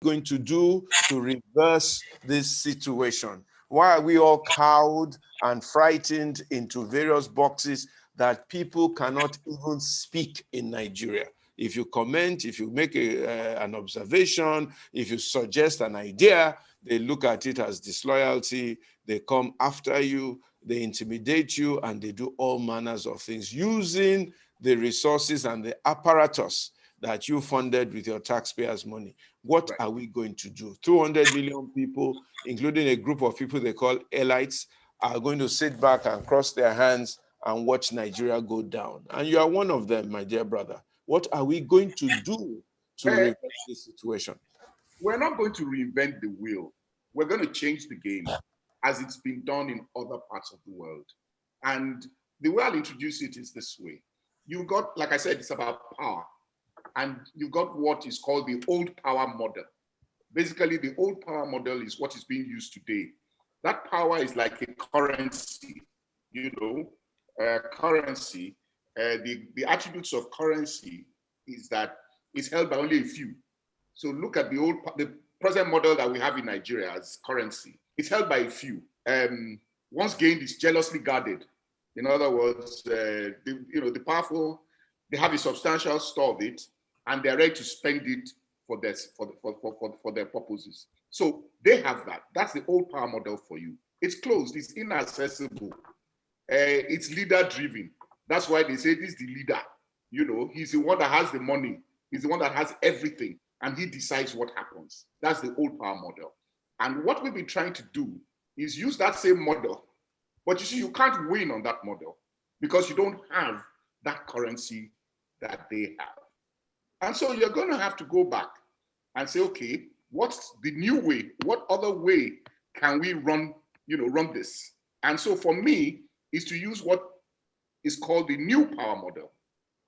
going to do to reverse this situation? Why are we all cowed and frightened into various boxes that people cannot even speak in Nigeria? If you comment, if you make an observation, if you suggest an idea, they look at it as disloyalty, they come after you, they intimidate you, and they do all manners of things using the resources and the apparatus that you funded with your taxpayers' money. What are we going to do? 200 million people, including a group of people they call elites, are going to sit back and cross their hands and watch Nigeria go down. And you are one of them, my dear brother. What are we going to do to reverse this situation? We're not going to reinvent the wheel. We're going to change the game as it's been done in other parts of the world. And the way I'll introduce it is this way. You've got, like I said, it's about power. And you've got what is called the old power model. Basically, the old power model is what is being used today. That power is like a currency, you know, currency. The attributes of currency is that it's held by only a few. So look at the present model that we have in Nigeria as currency. It's held by a few. Once gained, it's jealously guarded. In other words, the powerful, they have a substantial store of it, and they're ready to spend it for their purposes. So they have that. That's the old power model for you. It's closed. It's inaccessible. It's leader-driven. That's why they say this is the leader. You know, he's the one that has the money. He's the one that has everything, and he decides what happens. That's the old power model. And what we've been trying to do is use that same model. But you see, you can't win on that model because you don't have that currency that they have. And so you're going to have to go back and say, okay, what's the new way? What other way can we run this? And so for me, is to use what is called the new power model.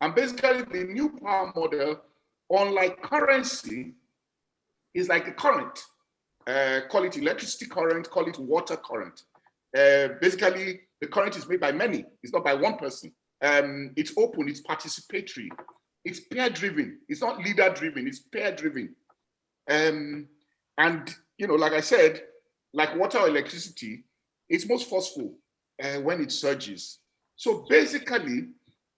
And basically the new power model, unlike currency, is like a current. Call it electricity current, call it water current. Basically, the current is made by many. It's not by one person. It's open, it's participatory. It's peer-driven. It's not leader-driven, it's peer-driven. And, you know, like I said, like water or electricity, it's most forceful when it surges. So basically,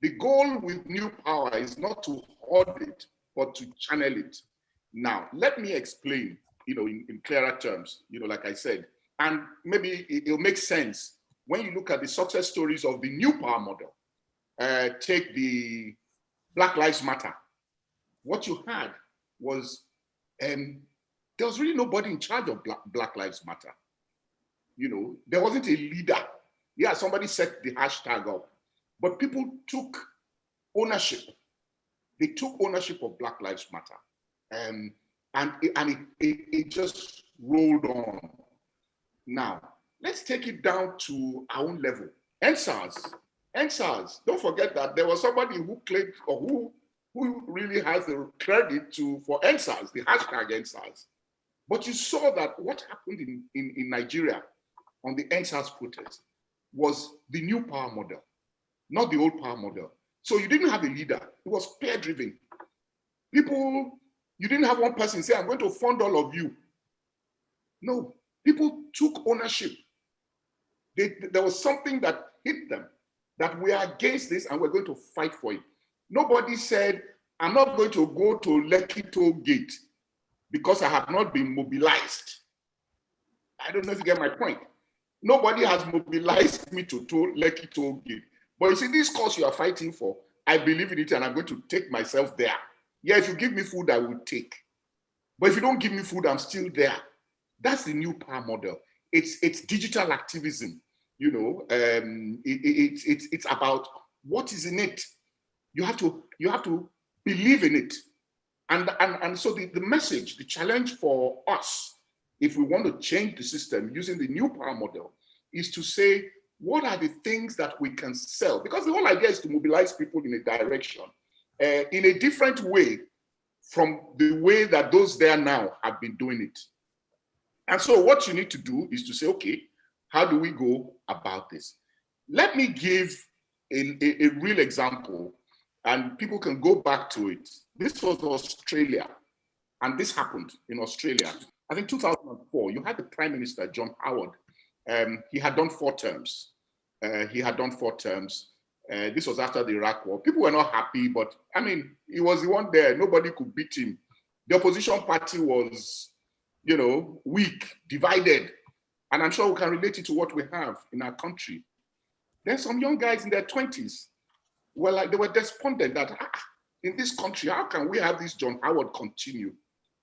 the goal with new power is not to hoard it, but to channel it. Now, let me explain, you know, in clearer terms, you know, like I said, and maybe it'll make sense when you look at the success stories of the new power model. Take the Black Lives Matter. What you had was, there was really nobody in charge of Black Lives Matter. You know, there wasn't a leader. Yeah, somebody set the hashtag up, but people took ownership. They took ownership of Black Lives Matter. And it just rolled on. Now, let's take it down to our own level. NSAS, don't forget that there was somebody who claimed, or who really has the credit for NSAS, the hashtag NSAS. But you saw that what happened in Nigeria on the NSAS protest was the new power model, not the old power model. So you didn't have a leader. It was peer-driven. People, you didn't have one person say, I'm going to fund all of you. No, people took ownership. There was something that hit them, that we are against this and we're going to fight for it. Nobody said, I'm not going to go to Lekki Toll Gate because I have not been mobilized. I don't know if you get my point. Nobody has mobilized me to Lekki Toll Gate. But you see, this cause you are fighting for, I believe in it and I'm going to take myself there. Yeah, if you give me food, I will take. But if you don't give me food, I'm still there. That's the new power model. It's digital activism. You know, it's about what is in it. You have to believe in it. And so the message, the challenge for us, if we want to change the system using the new power model, is to say, what are the things that we can sell? Because the whole idea is to mobilize people in a direction, in a different way from the way that those there now have been doing it. And so what you need to do is to say, okay, how do we go about this? Let me give a real example, and people can go back to it. This was Australia. and this happened in Australia. I think 2004, you had the Prime Minister, John Howard. He had done 4 terms. This was after the Iraq War. People were not happy, but I mean, he was the one there. Nobody could beat him. The opposition party was, weak, divided. And I'm sure we can relate it to what we have in our country. There's some young guys in their 20s. Well, they were despondent that in this country, how can we have this John Howard continue?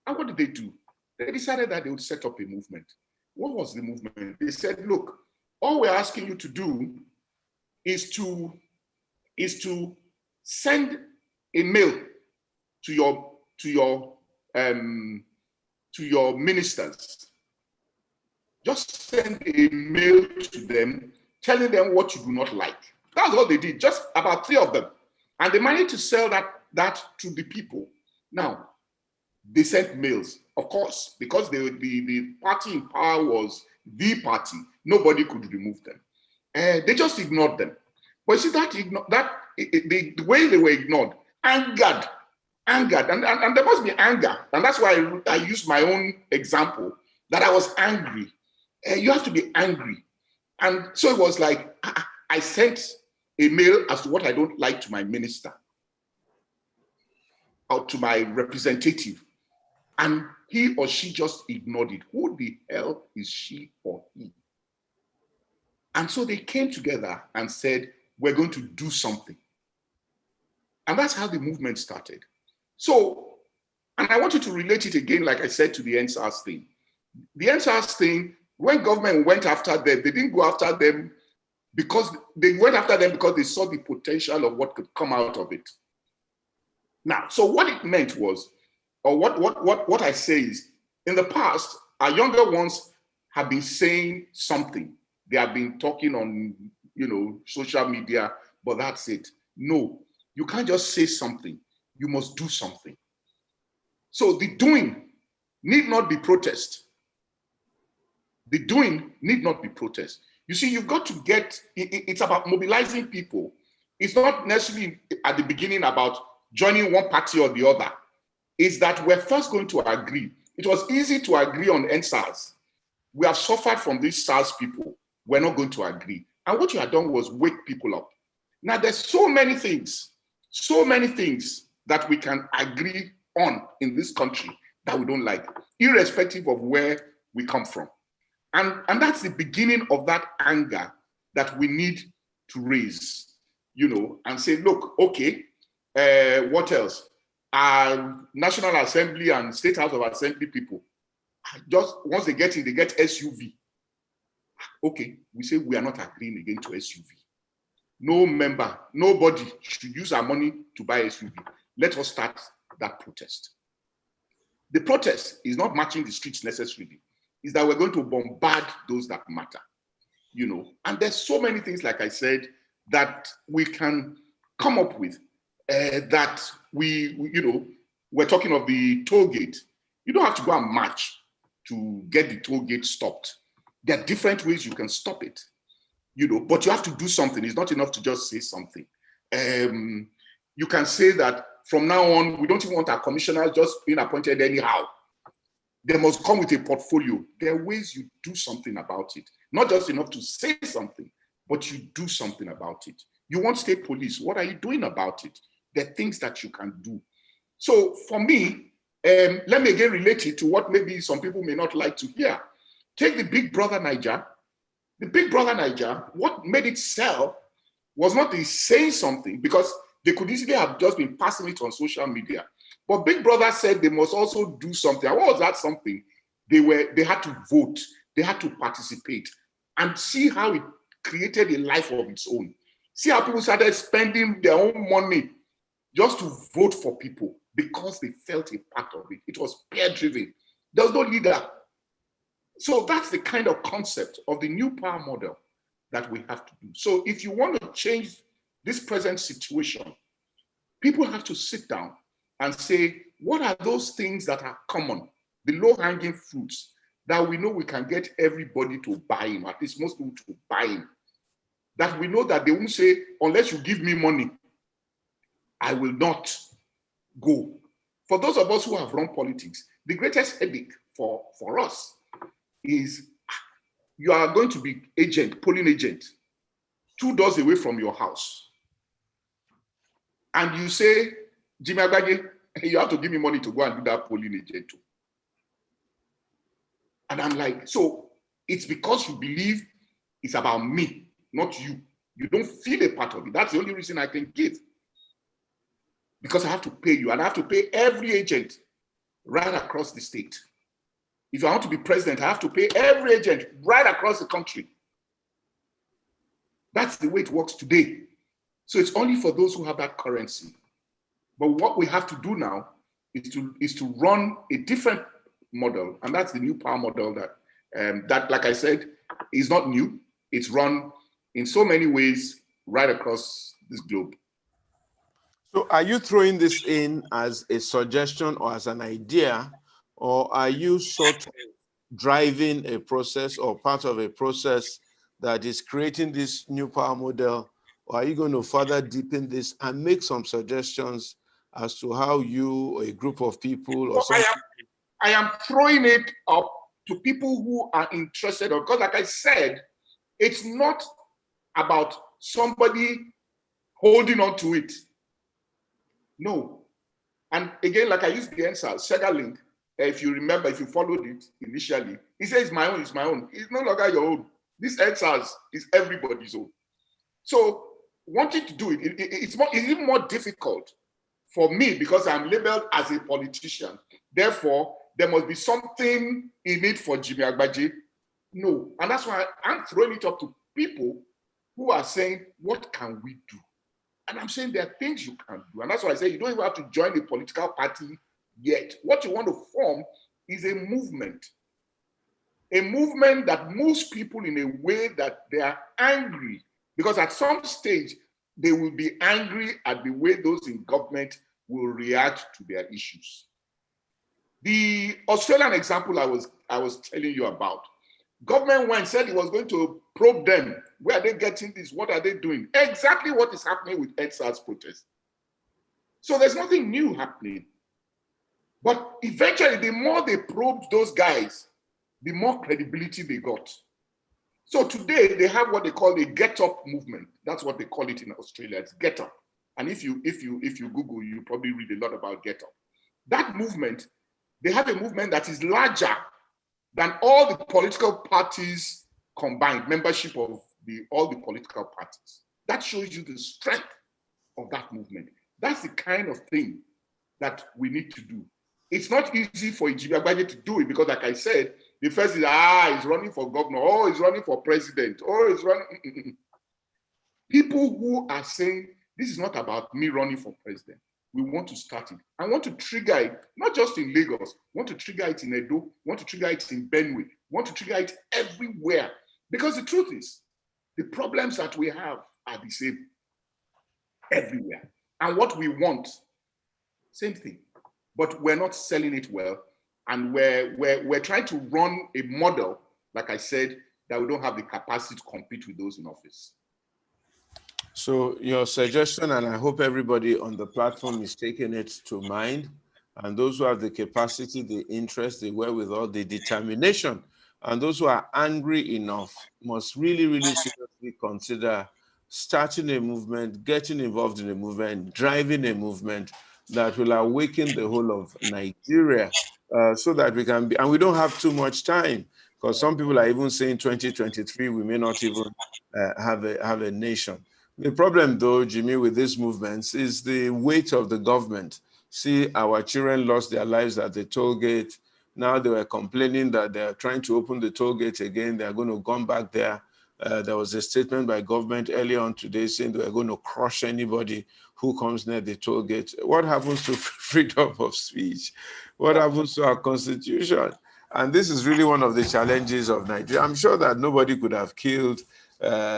And what did they do? They decided that they would set up a movement. What was the movement? They said, look, all we're asking you to do is to send a mail to your ministers. Just send a mail to them telling them what you do not like. That's what they did, just about 3 of them. And they managed to sell that to the people. Now, they sent mails, of course, because the party in power was the party. Nobody could remove them. They just ignored them. But you see, the way they were ignored angered, and there must be anger. And that's why I used my own example, that I was angry. You have to be angry. And so it was like, I sent a mail as to what I don't like to my minister or to my representative. And he or she just ignored it. Who the hell is she or he? And so they came together and said, we're going to do something. And that's how the movement started. So, and I want you to relate it again, like I said, to the NSAS thing. The NSAS thing, when government went after them, they didn't go after them because they went after them because they saw the potential of what could come out of it. Now, so what it meant was, or what I say is, in the past, our younger ones have been saying something. They have been talking on, social media, but that's it. No, you can't just say something. You must do something. So the doing need not be protest. The doing need not be protest. You see, you've got to it's about mobilizing people. It's not necessarily at the beginning about joining one party or the other. It's that we're first going to agree. It was easy to agree on NSAS. We have suffered from these SARS people. We're not going to agree. And what you had done was wake people up. Now, there's so many things that we can agree on in this country that we don't like, irrespective of where we come from. And that's the beginning of that anger that we need to raise, and say, look, okay, what else? Our National Assembly and State House of Assembly people, just once they get in, they get SUV. Okay, we say we are not agreeing again to SUV. Nobody should use our money to buy SUV. Let us start that protest. The protest is not marching the streets necessarily. Is that we're going to bombard those that matter, And there's so many things, like I said, that we can come up with. That we're talking of the toll gate. You don't have to go and march to get the toll gate stopped. There are different ways you can stop it, but you have to do something. It's not enough to just say something. You can say that from now on, we don't even want our commissioners just being appointed anyhow. They must come with a portfolio. There are ways you do something about it. Not just enough to say something, but you do something about it. You want state police. What are you doing about it? There are things that you can do. So for me, let me again relate it to what maybe some people may not like to hear. Take the Big Brother Niger. The Big Brother Niger, what made it sell was not the saying something, because they could easily have just been passing it on social media. But Big Brother said they must also do something. And what was that something? They had to vote. They had to participate and see how it created a life of its own. See how people started spending their own money just to vote for people because they felt a part of it. It was peer-driven. There was no leader. So that's the kind of concept of the new power model that we have to do. So if you want to change this present situation, people have to sit down and say, what are those things that are common, the low-hanging fruits that we know we can get everybody to buy in, at least most people to buy in, that we know that they won't say, unless you give me money, I will not go for those of us who have run politics, the greatest headache for us is you are going to be polling agent, 2 doors away from your house. And you say, Jimi Agbaje, you have to give me money to go and do that polling agent too. And I'm like, so it's because you believe it's about me, not you. You don't feel a part of it. That's the only reason I can give. Because I have to pay you, and I have to pay every agent right across the state. If I want to be president, I have to pay every agent right across the country. That's the way it works today. So it's only for those who have that currency. But what we have to do now is to run a different model, and that's the new power model that, like I said, is not new. It's run in so many ways right across this globe. So are you throwing this in as a suggestion or as an idea, or are you sort of driving a process or part of a process that is creating this new power model, or are you going to further deepen this and make some suggestions as to how you or a group of people or something? I am throwing it up to people who are interested, because like I said, it's not about somebody holding on to it. No. And again, like I used the answer, Sega Link, if you remember, if you followed it initially, he says it's my own, it's my own. It's no longer your own. This EndSARS is everybody's own. So wanting to do it, it's even more difficult for me because I'm labeled as a politician. Therefore, there must be something in it for Jimi Agbaje. No. And that's why I'm throwing it up to people who are saying, what can we do? And I'm saying there are things you can do. And that's why I say you don't even have to join a political party yet. What you want to form is a movement that moves people in a way that they are angry. Because at some stage, they will be angry at the way those in government will react to their issues. The Australian example I was telling you about, government went and said it was going to probe them. Where are they getting this? What are they doing? Exactly what is happening with EndSARS protests. So there's nothing new happening. But eventually, the more they probed those guys, the more credibility they got. So today, they have what they call a Get Up movement. That's what they call it in Australia. It's Get Up. And if you Google, you probably read a lot about Get Up. That movement, they have a movement that is larger than all the political parties combined, membership of all the political parties. That shows you the strength of that movement. That's the kind of thing that we need to do. It's not easy for Jimi Agbaje to do it because, like I said, the first is, he's running for governor, he's running for president, he's running. People who are saying, this is not about me running for president. We want to start it. I want to trigger it, not just in Lagos, want to trigger it in Edo, want to trigger it in Benue, want to trigger it everywhere. Because the truth is, the problems that we have are the same everywhere. And what we want, same thing. But we're not selling it well. And we're trying to run a model, like I said, that we don't have the capacity to compete with those in office. So your suggestion, and I hope everybody on the platform is taking it to mind, and those who have the capacity, the interest, the wherewithal, the determination, and those who are angry enough must really, really seriously consider starting a movement, getting involved in a movement, driving a movement that will awaken the whole of Nigeria so that we can be, and we don't have too much time, because some people are even saying 2023, we may not even have a nation. The problem, though, Jimmy, with these movements is the weight of the government. See, our children lost their lives at the toll gate. Now they were complaining that they are trying to open the toll gate again. They are going to come back there. There was a statement by government earlier on today saying they are going to crush anybody who comes near the toll gate. What happens to freedom of speech? What happens to our constitution? And this is really one of the challenges of Nigeria. I'm sure that nobody could have killed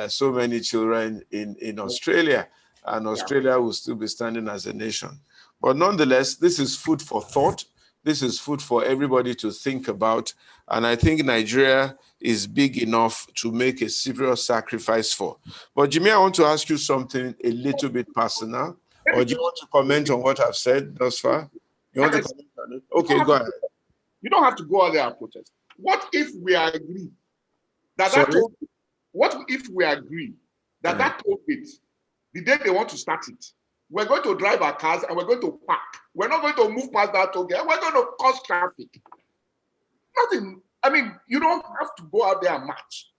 so many children in Australia, and Australia will still be standing as a nation. But nonetheless, this is food for thought. This is food for everybody to think about. And I think Nigeria is big enough to make a serious sacrifice for. But Jimmy, I want to ask you something a little bit personal. Or do you want to comment on what I've said thus far? You want to comment on it? Okay, go ahead. You don't have to go out there and protest. What if we agree that Sorry? what if we agree that that toll gate, the day they want to start it, we're going to drive our cars and we're going to park. We're not going to move past that toll gate. We're going to cause traffic. Nothing. I mean, you don't have to go out there and march.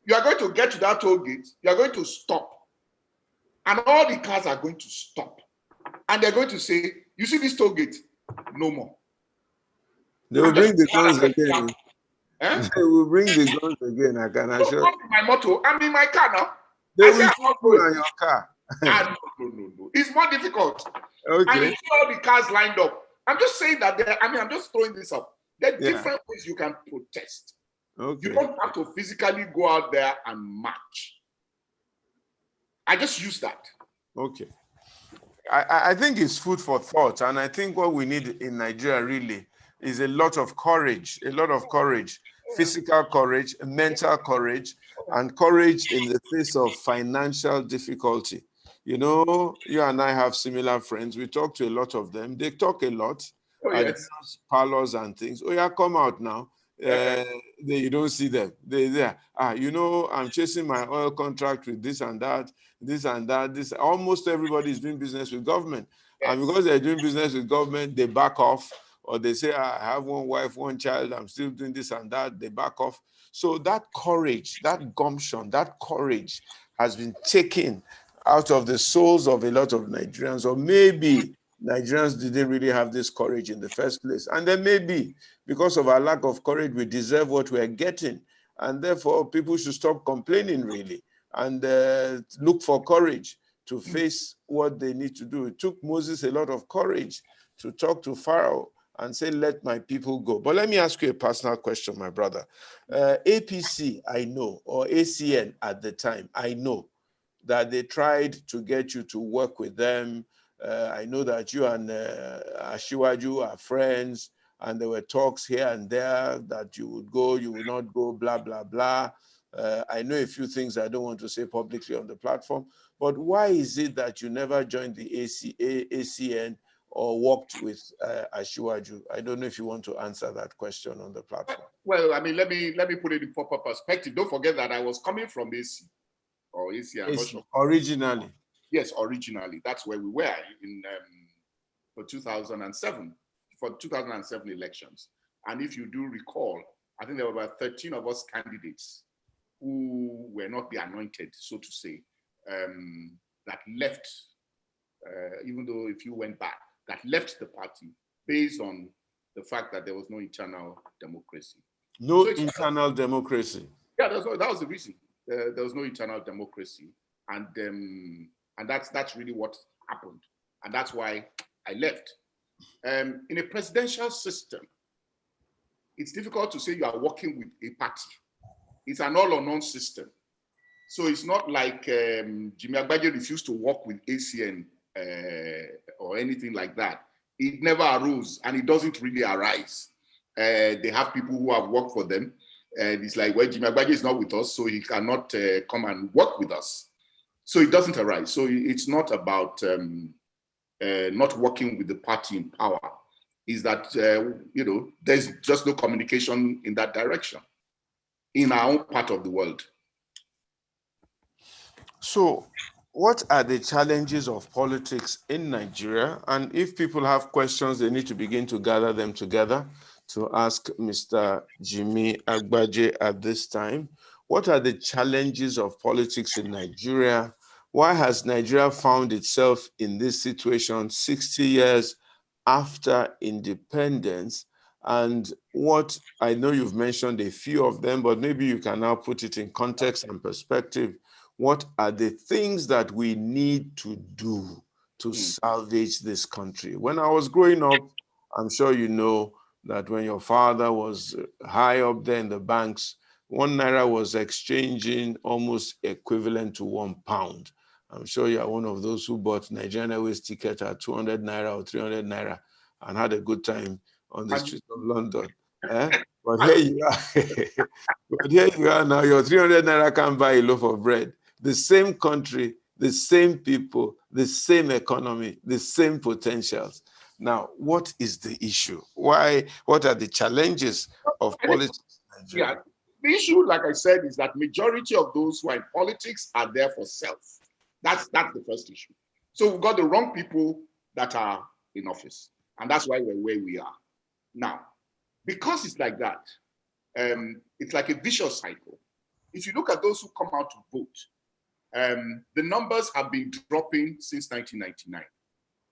You are going to get to that toll gate. You are going to stop. And all the cars are going to stop. And they're going to say, you see this toll gate? No more. They will bring the guns again. They will bring the guns again, I can assure you. My motto, I'm in my car now. They will shoot you in your car. No. It's more difficult. Okay. And you see all the cars lined up. I'm just saying that I'm just throwing this up. There are different ways you can protest. Okay. You don't have to physically go out there and march. I just use that. Okay. I think it's food for thought. And I think what we need in Nigeria really is a lot of courage, physical courage, mental courage, and courage in the face of financial difficulty. You know, you and I have similar friends. We talk to a lot of them. They talk a lot at parlors and things. Oh, yeah, come out now. You don't see them. They're there. You know, I'm chasing my oil contract with this and that. Almost everybody is doing business with government. And because they're doing business with government, they back off. Or they say, I have one wife, one child, I'm still doing this and that. They back off. So that courage, that gumption, that courage has been taken out of the souls of a lot of Nigerians. Or maybe Nigerians didn't really have this courage in the first place. And then maybe because of our lack of courage, we deserve what we're getting. And therefore, people should stop complaining, really, and look for courage to face what they need to do. It took Moses a lot of courage to talk to Pharaoh and say, let my people go. But let me ask you a personal question, my brother. APC, I know, or ACN at the time, I know that they tried to get you to work with them. I know that you and Ashiwaju are friends, and there were talks here and there that you would go, you will not go, blah, blah, blah. I know a few things I don't want to say publicly on the platform, but why is it that you never joined the ACN or worked with Ashiwaju? I don't know if you want to answer that question on the platform. Well, I mean, let me put it in proper perspective. Don't forget that I was coming from AC or ACN. I'm not sure. Originally. Yes, originally. That's where we were in for 2007, for 2007 elections. And if you do recall, I think there were about 13 of us candidates who were not the anointed, so to say, that left, even though if you went back, that left the party based on the fact that there was no internal democracy. No internal democracy. Yeah, that was the reason. There was no internal democracy. And that's really what happened. And that's why I left. In a presidential system, it's difficult to say you are working with a party. It's an all or none system. So it's not like Jimi Agbaje refused to work with ACN or anything like that. It never arose, and it doesn't really arise. They have people who have worked for them, and it's like, well, Jimi Agbaje is not with us, so he cannot come and work with us. So it doesn't arise. So it's not about not working with the party in power. Is that, there's just no communication in that direction in our own part of the world. So what are the challenges of politics in Nigeria? And if people have questions, they need to begin to gather them together to ask Mr. Jimi Agbaje at this time. What are the challenges of politics in Nigeria? Why has Nigeria found itself in this situation 60 years after independence? And what, I know you've mentioned a few of them, but maybe you can now put it in context and perspective. What are the things that we need to do to salvage this country? When I was growing up, I'm sure you know that when your father was high up there in the banks, 1 naira was exchanging almost equivalent to £1. I'm sure you are one of those who bought Nigerian Airways ticket at 200 naira or 300 naira and had a good time on the streets of London. But here you are. But here you are now. Your 300 naira can't buy a loaf of bread. The same country, the same people, the same economy, the same potentials. Now, what is the issue? Why? What are the challenges of I think, politics in yeah, Nigeria? the issue, like I said, is that majority of those who are in politics are there for self. That's the first issue. So we've got the wrong people that are in office, and that's why we're where we are now. Because it's like that, it's like a vicious cycle. If you look at those who come out to vote, the numbers have been dropping since 1999.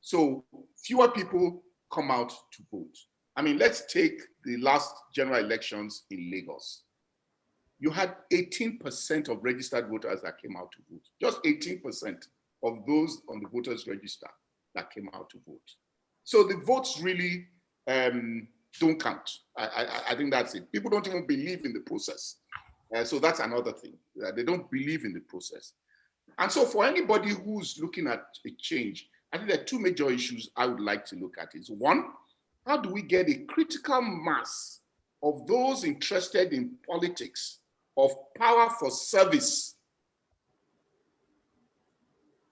So fewer people come out to vote. I mean, let's take the last general elections in Lagos. You had 18% of registered voters that came out to vote. Just 18% of those on the voters register that came out to vote. So the votes really don't count. I think that's it. People don't even believe in the process. So that's another thing. They don't believe in the process. And so for anybody who's looking at a change, I think there are two major issues I would like to look at. Is one, how do we get a critical mass of those interested in politics, of power for service?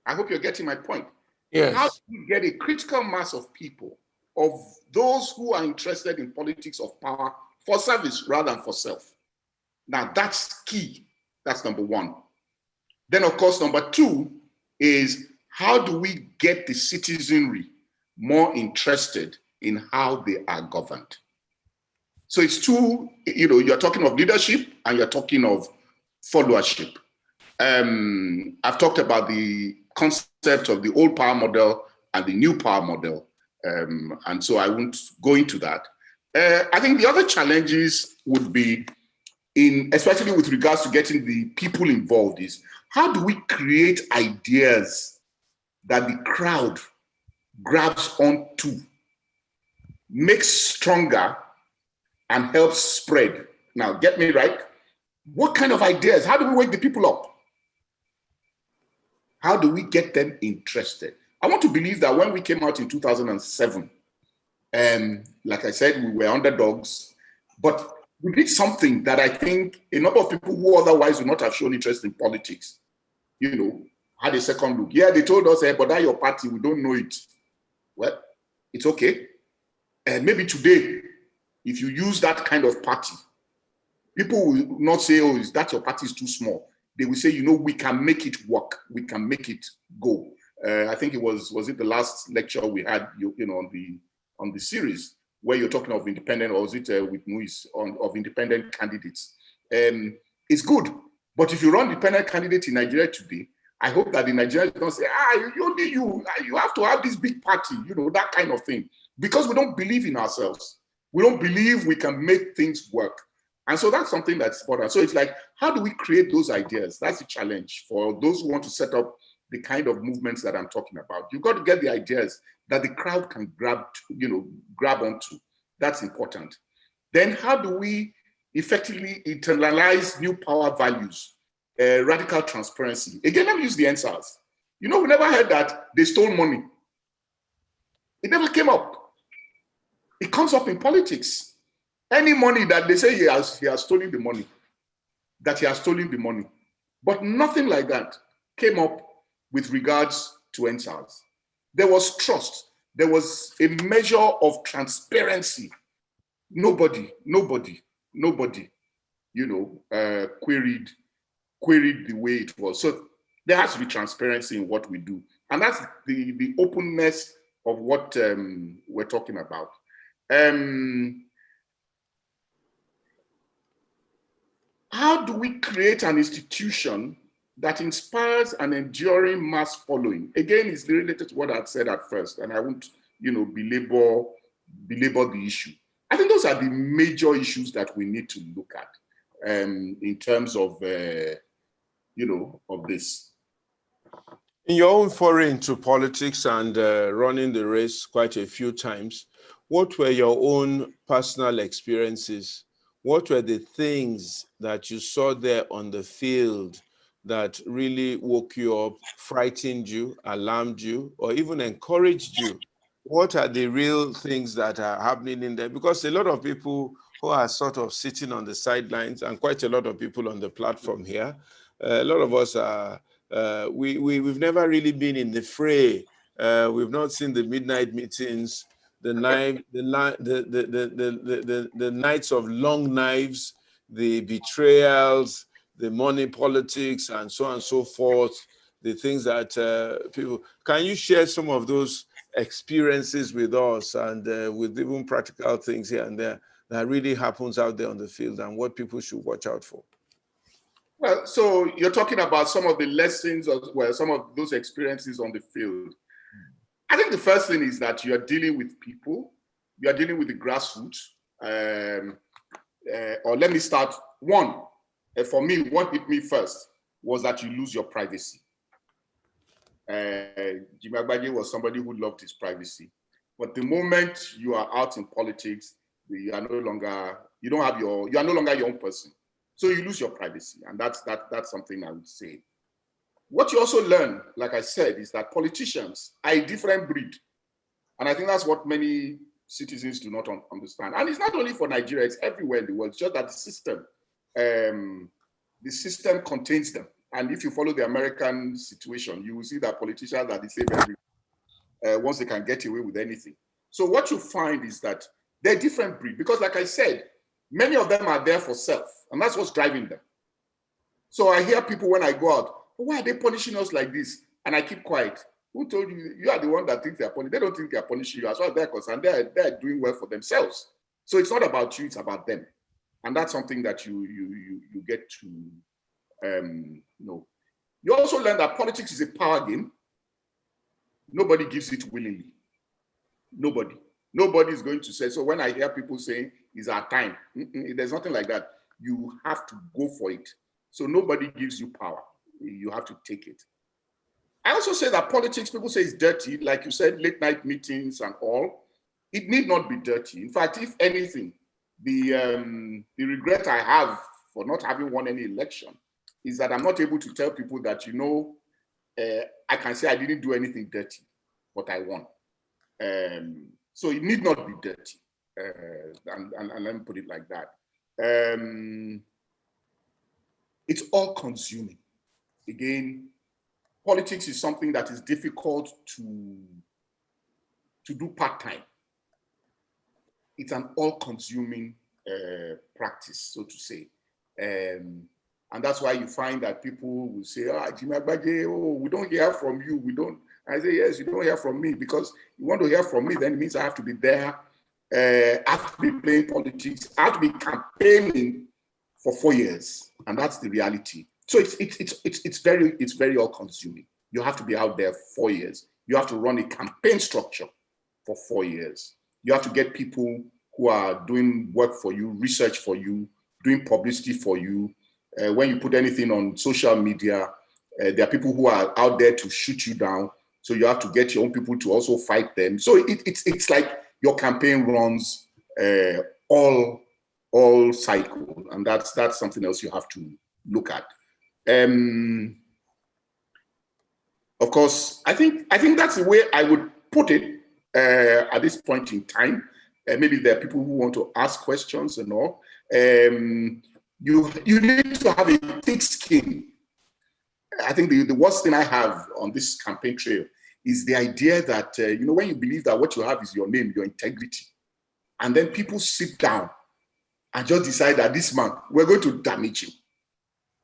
I hope you're getting my point. Yes. How do we get a critical mass of people, of those who are interested in politics of power for service rather than for self? Now that's key. That's number one. Then of course, number two is how do we get the citizenry more interested in how they are governed? So it's two, you're talking of leadership and you're talking of followership. I've talked about the concept of the old power model and the new power model. And so I won't go into that. I think the other challenges would be especially with regards to getting the people involved, is how do we create ideas that the crowd grabs onto, makes stronger, and helps spread? Now, get me right. What kind of ideas? How do we wake the people up? How do we get them interested? I want to believe that when we came out in 2007, like I said, we were underdogs, but we did something that I think a number of people who otherwise would not have shown interest in politics, had a second look. Yeah, they told us, but that your party, we don't know it. Well, it's okay. And maybe today, if you use that kind of party, people will not say, oh, that your party is too small. They will say, we can make it work. We can make it go. I think it was it the last lecture we had, on the series where you're talking of independent, or was it with Muis of independent candidates? It's good, but if you run independent candidate in Nigeria today, I hope that the Nigerians don't say, you have to have this big party, that kind of thing, because we don't believe in ourselves. We don't believe we can make things work. And so that's something that's important. So it's like, how do we create those ideas? That's the challenge for those who want to set up the kind of movements that I'm talking about. You've got to get the ideas that the crowd can grab onto. That's important. Then how do we effectively internalize new power values, radical transparency? Again, let me use the NSAS. We never heard that they stole money. It never came up. It comes up in politics. Any money that they say he has stolen the money, but nothing like that came up with regards to NSAS. There was trust. There was a measure of transparency. Nobody, queried the way it was. So there has to be transparency in what we do. And that's the openness of what we're talking about. How do we create an institution that inspires an enduring mass following? Again, it's related to what I said at first, and I won't, belabor the issue. I think those are the major issues that we need to look at in terms of, of this. In your own foray into politics and running the race quite a few times, what were your own personal experiences? What were the things that you saw there on the field that really woke you up, frightened you, alarmed you, or even encouraged you? What are the real things that are happening in there? Because a lot of people who are sort of sitting on the sidelines, and quite a lot of people on the platform here, a lot of us are, we've never really been in the fray. We've not seen the midnight meetings. the knife, the nights of long knives, the betrayals, the money politics, and so on and so forth, the things that people, can you share some of those experiences with us, and with even practical things here and there that really happens out there on the field, and what people should watch out for? Well, so you're talking about some of the lessons, well, some of those experiences on the field. I think the first thing is that you are dealing with people, you are dealing with the grassroots. Or let me start, one, for me, what hit me first was that you lose your privacy. Jimi Agbaje was somebody who loved his privacy. But the moment you are out in politics, you are no longer your own person. So you lose your privacy. And that's something I would say. What you also learn, like I said, is that politicians are a different breed. And I think that's what many citizens do not understand. And it's not only for Nigeria, it's everywhere in the world. It's just that the system contains them. And if you follow the American situation, you will see that politicians are the same everywhere, once they can get away with anything. So what you find is that they're different breed, because like I said, many of them are there for self, and that's what's driving them. So I hear people when I go out, why are they punishing us like this? And I keep quiet. Who told you? You are the one that thinks they're punishing. They don't think they're punishing you. As far as they're concerned, they're doing well for themselves. So it's not about you, it's about them. And that's something that you get to know. You also learn that politics is a power game. Nobody gives it willingly. Nobody. Nobody is going to say, so when I hear people saying, it's our time, there's nothing like that. You have to go for it. So nobody gives you power. You have to take it. I also say that politics, people say it's dirty, like you said, late night meetings and all. It need not be dirty. In fact, if anything, the regret I have for not having won any election is that I'm not able to tell people that, I can say I didn't do anything dirty, but I won. So it need not be dirty. And let me put it like that. It's all consuming. Again, politics is something that is difficult to do part-time. It's an all-consuming practice, so to say. And that's why you find that people will say, Jimi Agbaje, we don't hear from you. We don't. I say, yes, you don't hear from me, because you want to hear from me, then it means I have to be there. I have to be playing politics. I have to be campaigning for 4 years. And that's the reality. So it's very all-consuming. You have to be out there 4 years. You have to run a campaign structure for 4 years. You have to get people who are doing work for you, research for you, doing publicity for you. When you put anything on social media, there are people who are out there to shoot you down. So you have to get your own people to also fight them. So it's like your campaign runs all cycle, and that's something else you have to look at. Of course, I think that's the way I would put it at this point in time. Maybe there are people who want to ask questions and all. You need to have a thick skin. I think the worst thing I have on this campaign trail is the idea that, when you believe that what you have is your name, your integrity, and then people sit down and just decide that this man, we're going to damage him.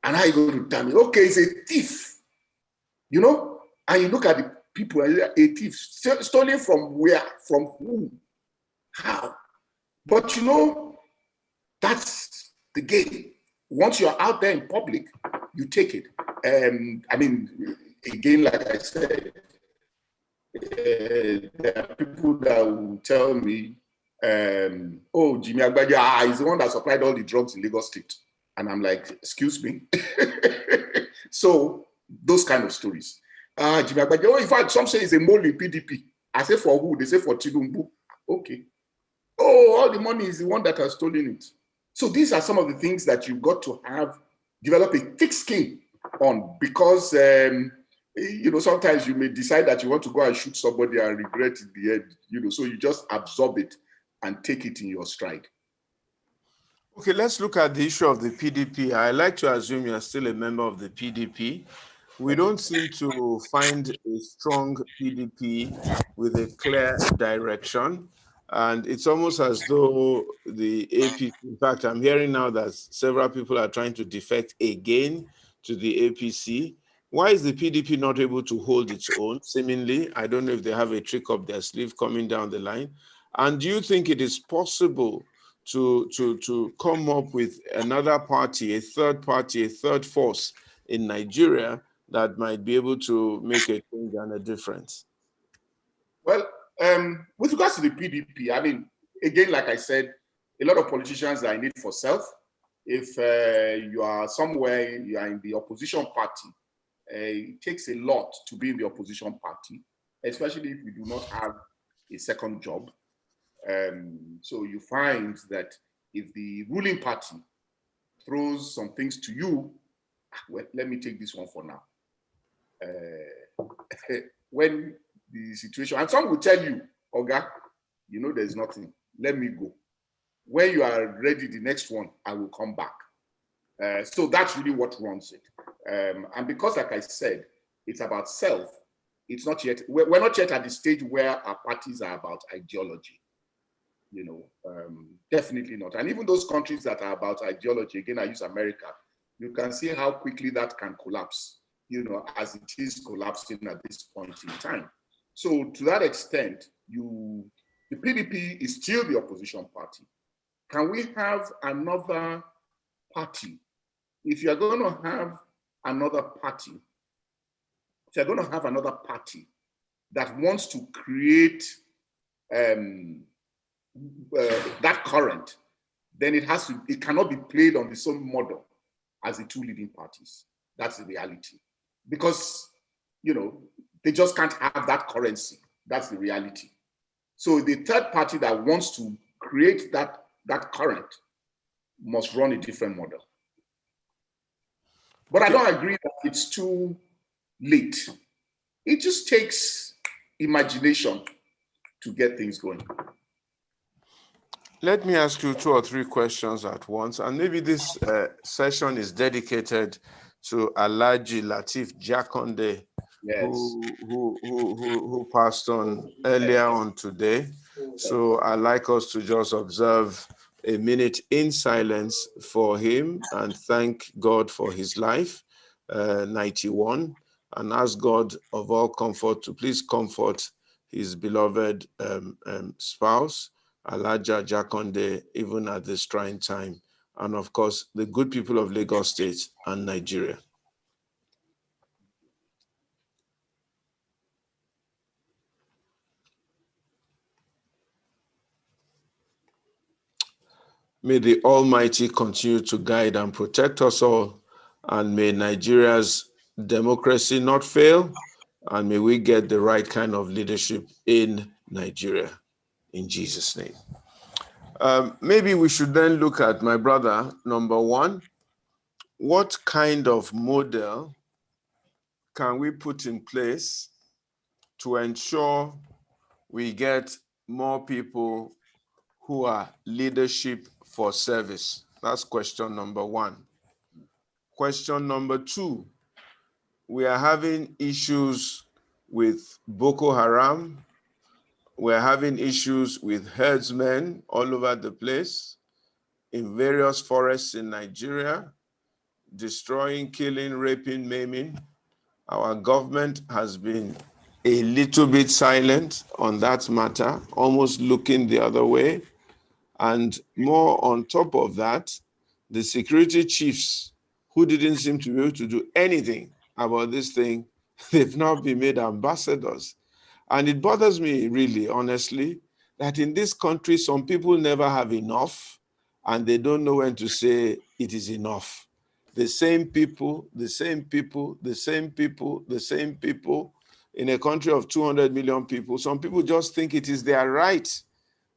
And how are you going to damage him? Okay, he's a thief, and you look at the people, a thief, stolen from where, from who, how? But that's the game. Once you're out there in public, you take it. Again, like I said, there are people that will tell me, Jimi Agbaje is the one that supplied all the drugs in Lagos State. And I'm like, excuse me? So those kind of stories. Jimi Agbaje, in fact, some say it's a mole in PDP. I say for who? They say for Tinubu. Okay. All the money is the one that has stolen it. So these are some of the things that you've got to develop a thick skin on, because sometimes you may decide that you want to go and shoot somebody and regret in the end, so you just absorb it and take it in your stride. Okay, let's look at the issue of the PDP. I like to assume you're still a member of the PDP. We don't seem to find a strong PDP with a clear direction. And it's almost as though the APC, in fact, I'm hearing now that several people are trying to defect again to the APC. Why is the PDP not able to hold its own, seemingly? I don't know if they have a trick up their sleeve coming down the line. And do you think it is possible to come up with another party, a third force in Nigeria that might be able to make a change and a difference? Well, with regards to the PDP, I mean, again, like I said, a lot of politicians are in it for self. If you are somewhere, you are in the opposition party, it takes a lot to be in the opposition party, especially if you do not have a second job. So you find that if the ruling party throws some things to you, well, let me take this one for now. When the situation, and some will tell you, Oga, you know, there's nothing, let me go. When you are ready, the next one, I will come back. So that's really what runs it. And because, like I said, it's about self, it's not yet, we're not yet at the stage where our parties are about ideology. You know, definitely not. And even those countries that are about ideology, again, I use America, you can see how quickly that can collapse, you know, as it is collapsing at this point in time. So to that extent, the PDP is still the opposition party. Can we have another party? If you're going to have another party, if you're going to have another party that wants to create that current, then it cannot be played on the same model as the two leading parties. That's the reality. Because, you know, they just can't have that currency. That's the reality. So the third party that wants to create that current must run a different model. But I don't agree that it's too late. It just takes imagination to get things going. Let me ask you 2 or 3 questions at once, and maybe this session is dedicated to Alhaji Lateef Jakonde, Yes. who passed on earlier on today. So I'd like us to just observe a minute in silence for him and thank God for his life, 91, and ask God of all comfort to please comfort his beloved spouse, Alhaja Jakonde, even at this trying time, and of course, the good people of Lagos State and Nigeria. May the Almighty continue to guide and protect us all, and may Nigeria's democracy not fail, and may we get the right kind of leadership in Nigeria, in Jesus' name. Maybe we should then look at, my brother, number 1, what kind of model can we put in place to ensure we get more people who are leadership for service? That's question number 1. Question number 2, we are having issues with Boko Haram. We're having issues with herdsmen all over the place, in various forests in Nigeria, destroying, killing, raping, maiming. Our government has been a little bit silent on that matter, almost looking the other way. And more on top of that, the security chiefs who didn't seem to be able to do anything about this thing, they've now been made ambassadors. And it bothers me really, honestly, that in this country, some people never have enough and they don't know when to say it is enough. The same people, the same people, the same people, the same people in a country of 200 million people. Some people just think it is their right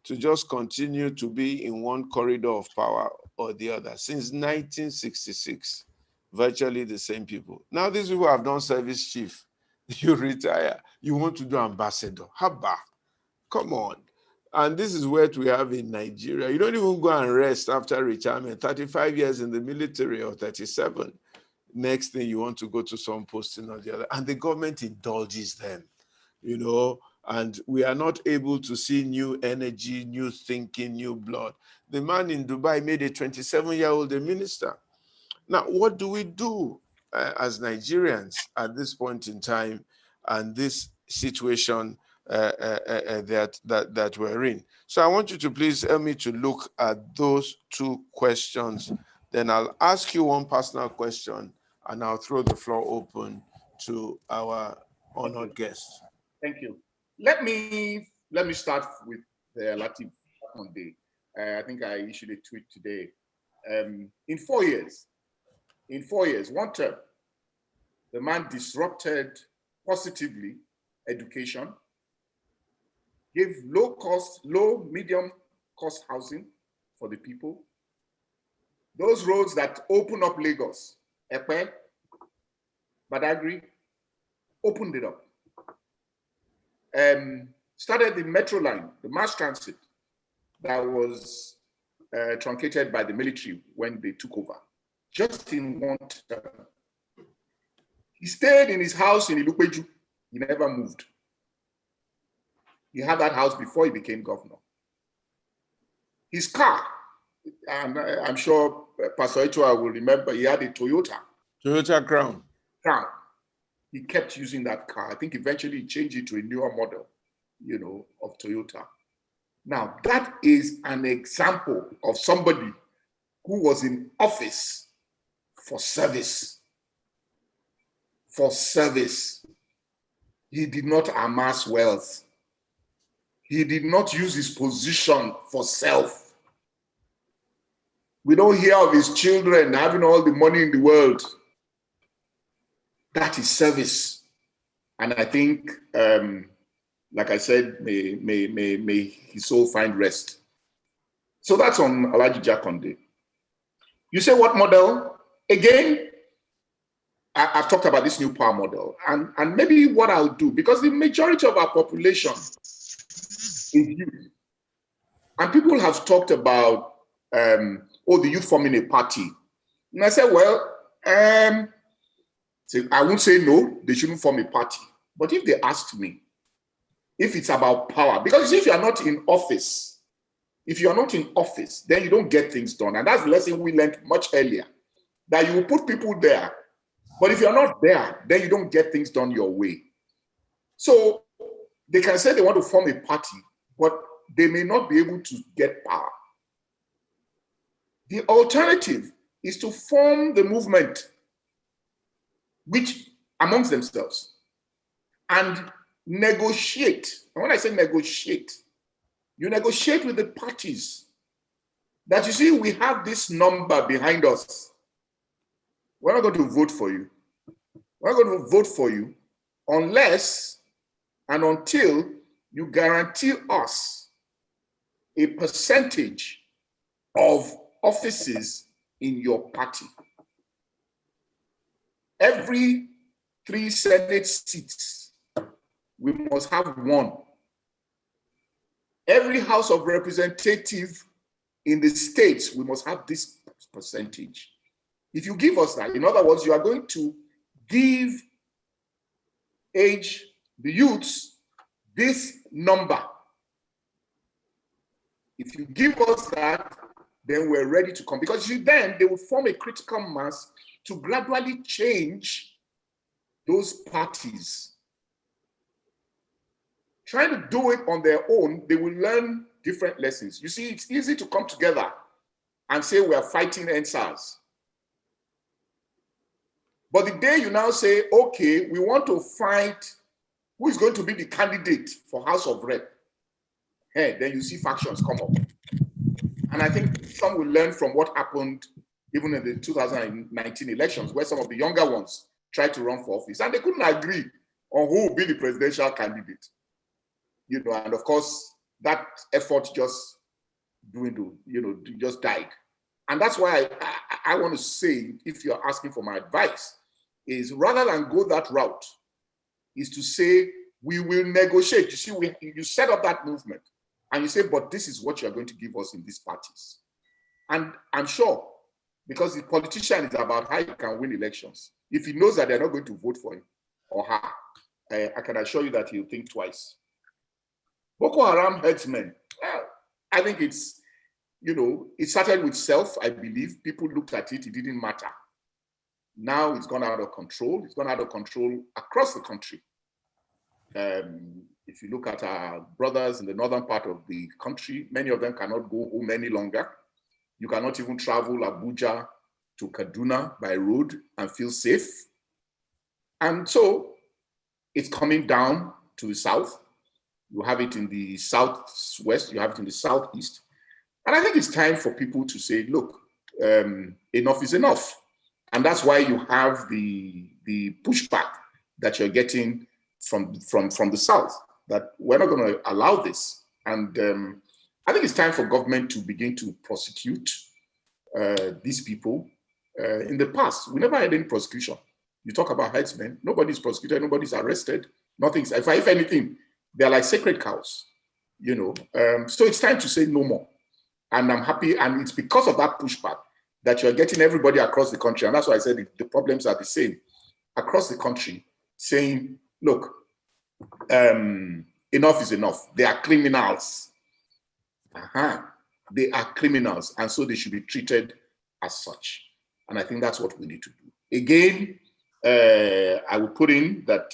to just continue to be in one corridor of power or the other. Since 1966, virtually the same people. Now these people have done service chief. You retire, you want to do ambassador. Haba, come on. And this is what we have in Nigeria. You don't even go and rest after retirement, 35 years in the military or 37. Next thing you want to go to some posting or the other. And the government indulges them, you know, and we are not able to see new energy, new thinking, new blood. The man in Dubai made a 27-year-old a minister. Now, what do we do as Nigerians at this point in time and this situation that we're in? So I want you to please help me to look at those two questions. Then I'll ask you one personal question, and I'll throw the floor open to our honored guests. Thank you. Let me start with Latif Conde. I think I issued a tweet today. In 4 years, one term, the man disrupted positively education, gave low, medium cost housing for the people. Those roads that open up Lagos, Epe, Badagry, opened it up. Started the metro line, the mass transit that was truncated by the military when they took over, just in one term. He stayed in his house in Ilupeju. He never moved. He had that house before he became governor. His car, and I'm sure Pastor Ichua will remember, he had a Toyota Crown. He kept using that car. I think eventually he changed it to a newer model, of Toyota. Now, that is an example of somebody who was in office for service. For service. He did not amass wealth. He did not use his position for self. We don't hear of his children having all the money in the world. That is service. And I think, like I said, may his soul find rest. So that's on Alhaji Jakonde. You say what model? Again, I've talked about this new power model. And maybe what I'll do, because the majority of our population is youth. And people have talked about, the youth forming a party. And I said, well, I won't say no, they shouldn't form a party. But if they asked me, if it's about power, because if you are not in office, then you don't get things done. And that's the lesson we learned much earlier, that you will put people there. But if you're not there, then you don't get things done your way. So they can say they want to form a party, but they may not be able to get power. The alternative is to form the movement, which amongst themselves, and negotiate. And when I say negotiate, you negotiate with the parties that, you see, we have this number behind us. We're not going to vote for you. We're not going to vote for you unless and until you guarantee us a percentage of offices in your party. Every 3 Senate seats, we must have 1. Every House of Representatives in the states, we must have this percentage. If you give us that, in other words, you are going to give the youths, this number. If you give us that, then we're ready to come. Because then they will form a critical mass to gradually change those parties. Trying to do it on their own, they will learn different lessons. You see, it's easy to come together and say we are fighting NSAS. But the day you now say, okay, we want to fight who is going to be the candidate for House of Rep, hey, then you see factions come up. And I think some will learn from what happened even in the 2019 elections, where some of the younger ones tried to run for office and they couldn't agree on who would be the presidential candidate. And of course, that effort just dwindled, just died. And that's why I want to say, if you're asking for my advice, is rather than go that route, is to say, we will negotiate. You see, you set up that movement and you say, but this is what you're going to give us in these parties. And I'm sure, because the politician is about how he can win elections. If he knows that they're not going to vote for him or her, I can assure you that he'll think twice. Boko Haram herdsmen, I think it's, it started with self, I believe. People looked at it, it didn't matter. Now it's gone out of control. It's gone out of control across the country. If you look at our brothers in the northern part of the country, many of them cannot go home any longer. You cannot even travel Abuja to Kaduna by road and feel safe. And so it's coming down to the south. You have it in the southwest, you have it in the southeast. And I think it's time for people to say, look, enough is enough. And that's why you have the pushback that you're getting from the south, that we're not going to allow this. And I think it's time for government to begin to prosecute these people. In the past, we never had any prosecution. You talk about herdsmen, nobody's prosecuted, nobody's arrested, nothing's, if anything, they're like sacred cows, So it's time to say no more. And I'm happy, and it's because of that pushback that you're getting everybody across the country, and that's why I said the problems are the same, across the country, saying, look, enough is enough. They are criminals. They are criminals, and so they should be treated as such. And I think that's what we need to do. Again, I will put in that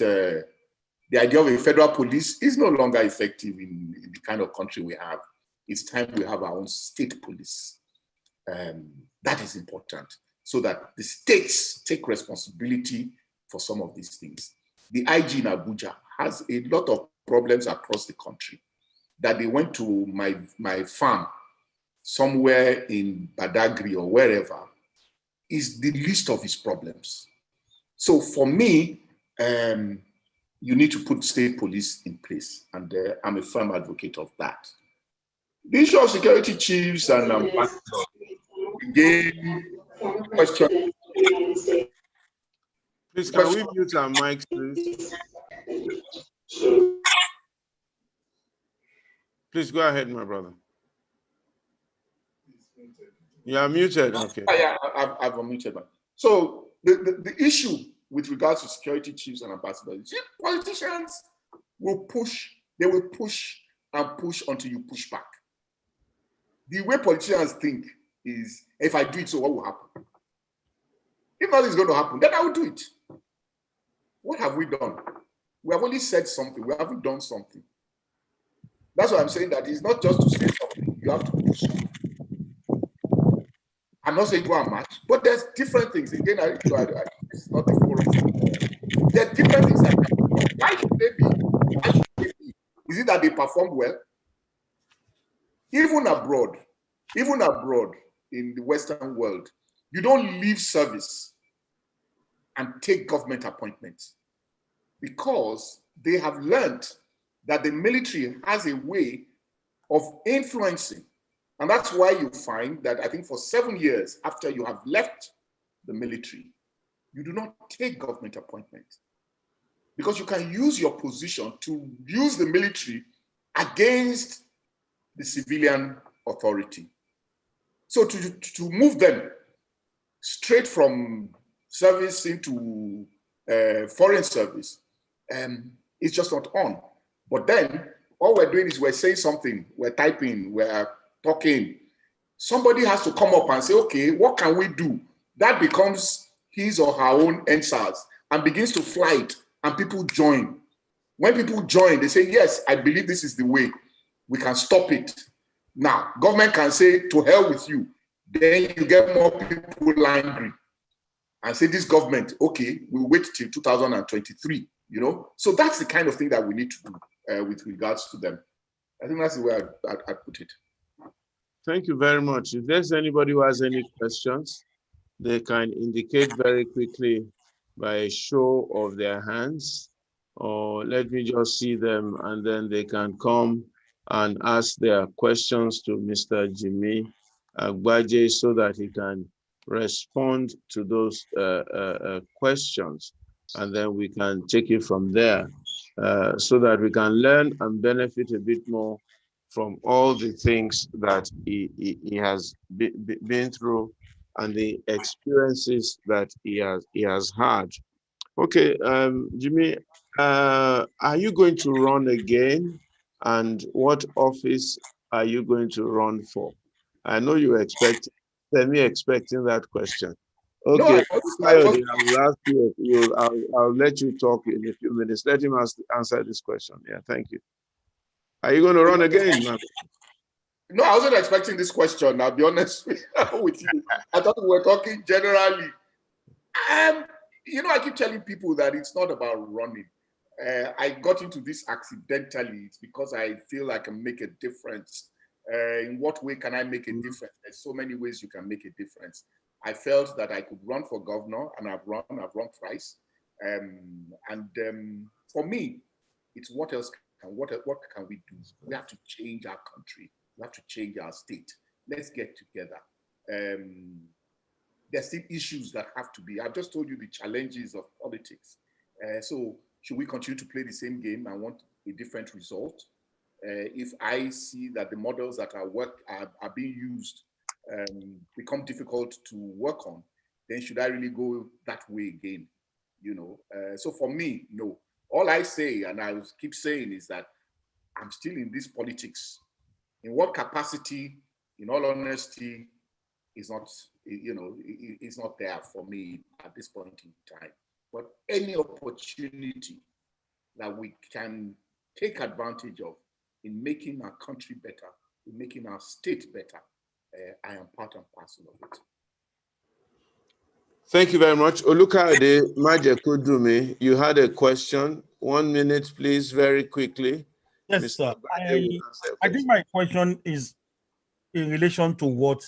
the idea of a federal police is no longer effective in the kind of country we have. It's time we have our own state police. That is important, so that the states take responsibility for some of these things. The IG in Abuja has a lot of problems across the country. That they went to my farm somewhere in Badagry or wherever is the least of his problems. So for me, you need to put state police in place, and I'm a firm advocate of that. The issue of security chiefs and again, question. Please, can we mute our mics, please? Please go ahead, my brother. You are muted. Okay. Yeah, I've unmuted. So the issue with regards to security chiefs and ambassadors, politicians will push. They will push and push until you push back. The way politicians think is, if I do it, so what will happen? If nothing is going to happen, then I will do it. What have we done? We have only said something. We haven't done something. That's why I'm saying that it's not just to say something. You have to do something. I'm not saying go and march, but there's different things. Again, it's not the forum. There are different things that happen. Why should they be? Why should they be? Is it that they performed well? Even abroad in the Western world, you don't leave service and take government appointments, because they have learned that the military has a way of influencing. And that's why you find that I think for 7 years after you have left the military, you do not take government appointments, because you can use your position to use the military against the civilian authority. So to move them straight from service into foreign service, it's just not on. But then all we're doing is we're saying something, we're typing, we're talking. Somebody has to come up and say, okay, what can we do? That becomes his or her own NSAS and begins to fly it, and people join. When people join, they say, yes, I believe this is the way. We can stop it. Now, government can say, to hell with you. Then you get more people angry and say, this government, okay, we'll wait till 2023, So that's the kind of thing that we need to do with regards to them. I think that's the way I put it. Thank you very much. If there's anybody who has any questions, they can indicate very quickly by a show of their hands, or let me just see them, and then they can come and ask their questions to Mr. Jimi Agbaje so that he can respond to those questions, and then we can take it from there so that we can learn and benefit a bit more from all the things that he has been through and the experiences that he has had. Okay, Jimi, are you going to run again? And what office are you going to run for? I know you expect, expecting that question. No, Okay, I was. I will ask you, I'll let you talk in a few minutes. Let him answer this question. Yeah, thank you. Are you going to run again, man? No, I wasn't expecting this question. I'll be honest with you. I thought we were talking generally. You know, I keep telling people that it's not about running. I got into this accidentally. It's because I feel I can make a difference. In what way can I make a difference? There's so many ways you can make a difference. I felt that I could run for governor, and I've run twice. For me, it's what else what can we do? We have to change our country. We have to change our state. Let's get together. There's still issues that have to be. I've just told you the challenges of politics. So should we continue to play the same game and want a different result? If I see that the models that are being used become difficult to work on, then should I really go that way again? You know, so for me, no. All I say, and I will keep saying, is that I'm still in this politics. In what capacity, in all honesty, is not, you know, it's not there for me at this point in time. But any opportunity that we can take advantage of in making our country better, in making our state better, I am part and parcel of it. Thank you very much. Olukade Majekudumi, you had a question. 1 minute, please, very quickly. Yes, Mr. sir. Agbaje I think my question is in relation to what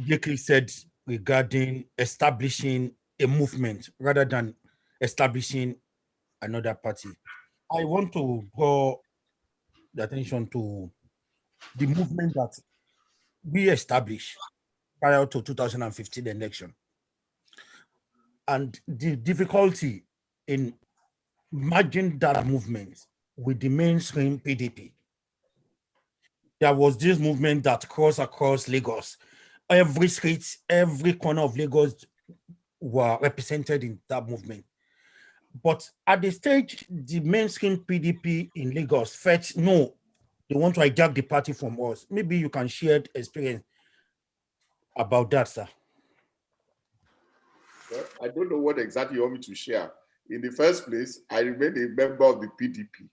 Jeke said regarding establishing a movement rather than establishing another party. I want to draw the attention to the movement that we established prior to 2015 election and the difficulty in merging that movement with the mainstream PDP. There was this movement that crossed across Lagos. Every street, every corner of Lagos were represented in that movement. But at the stage, the mainstream PDP in Lagos felt, no, they want to hijack the party from us. Maybe you can share experience about that, sir. Well, I don't know what exactly you want me to share. In the first place, I remain a member of the PDP.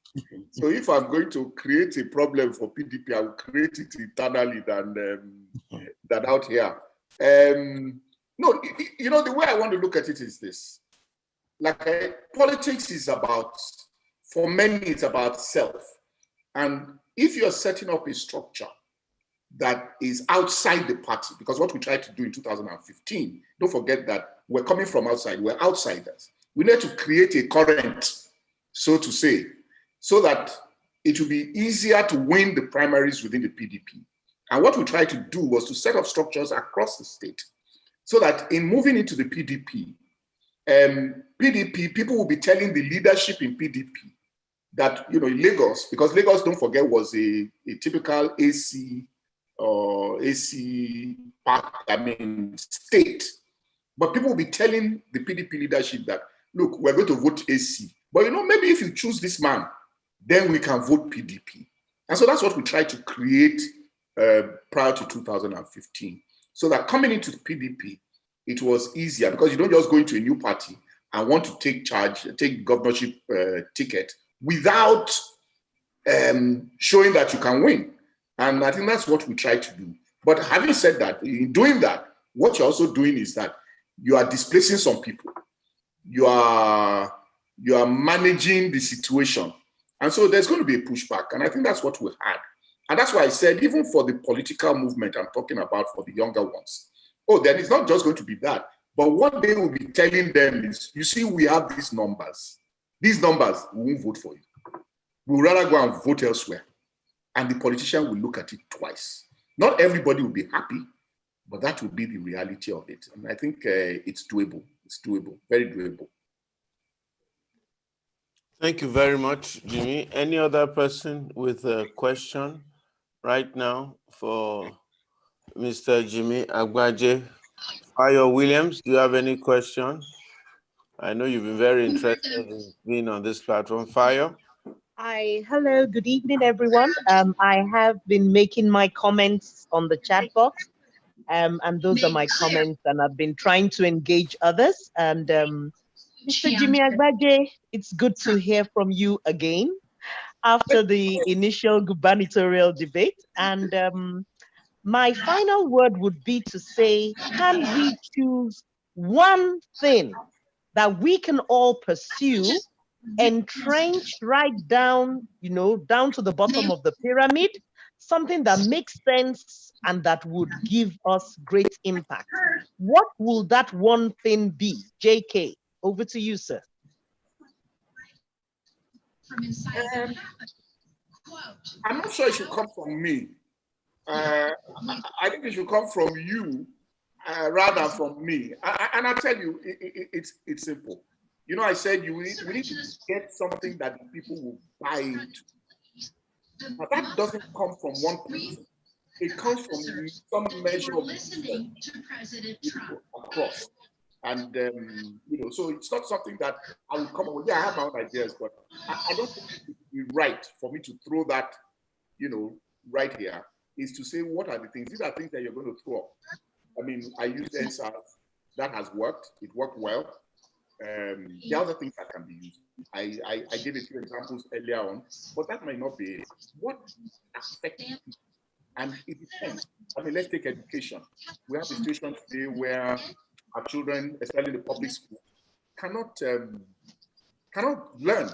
So if I'm going to create a problem for PDP, I will create it internally than out here. No, you know, the way I want to look at it is this. Like, politics is about, for many, it's about self. And if you're setting up a structure that is outside the party, because what we tried to do in 2015, don't forget that we're coming from outside, we're outsiders. We need to create a current, so to say, so that it will be easier to win the primaries within the PDP. And what we tried to do was to set up structures across the state so that in moving into the PDP, people will be telling the leadership in PDP that, you know, in Lagos, because Lagos, don't forget, was a typical AC state. But people will be telling the PDP leadership that, look, we're going to vote AC. But, you know, maybe if you choose this man, then we can vote PDP. And so that's what we tried to create prior to 2015. So that coming into the PDP, it was easier because you don't just go into a new party and want to take charge, take governorship ticket without showing that you can win. And I think that's what we try to do. But having said that, in doing that, what you're also doing is that you are displacing some people. You are managing the situation. And so there's going to be a pushback. And I think that's what we had. And that's why I said, even for the political movement I'm talking about for the younger ones, then it's not just going to be that. But what they will be telling them is, you see, we have these numbers. These numbers, we won't vote for you. We'll rather go and vote elsewhere. And the politician will look at it twice. Not everybody will be happy, but that will be the reality of it. And I think it's doable. It's doable, very doable. Thank you very much, Jimi. Any other person with a question right now for Mr. Jimi Agbaje? Ayo Williams, do you have any question? I know you've been very interested in being on this platform. Fire? Hello, good evening, everyone. I have been making my comments on the chat box, and those are my comments, and I've been trying to engage others. And Mr. Jimi Agbaje, it's good to hear from you again after the initial gubernatorial debate. And my final word would be to say, can we choose one thing that we can all pursue, entrenched right down, down to the bottom of the pyramid, something that makes sense and that would give us great impact? What will that one thing be? JK, over to you, sir. I'm not sure it should come from me. I think it should come from you rather from me. And I'll tell you, it's simple. You know, I said we need to get something that the people will buy into. Now, that doesn't come from one person. It comes from some measure of across. And, so it's not something that I will come up with. Yeah, I have my own ideas, but I don't think it would be right for me to throw that, right here, is to say, what are the things? These are things that you're going to throw up. I mean, I used NSAS. That has worked. It worked well. There are other things that can be used. I gave a few examples earlier on, but that might not be it. What affects people? And it depends. I mean, let's take education. We have a situation today where our children, especially in the public school, cannot learn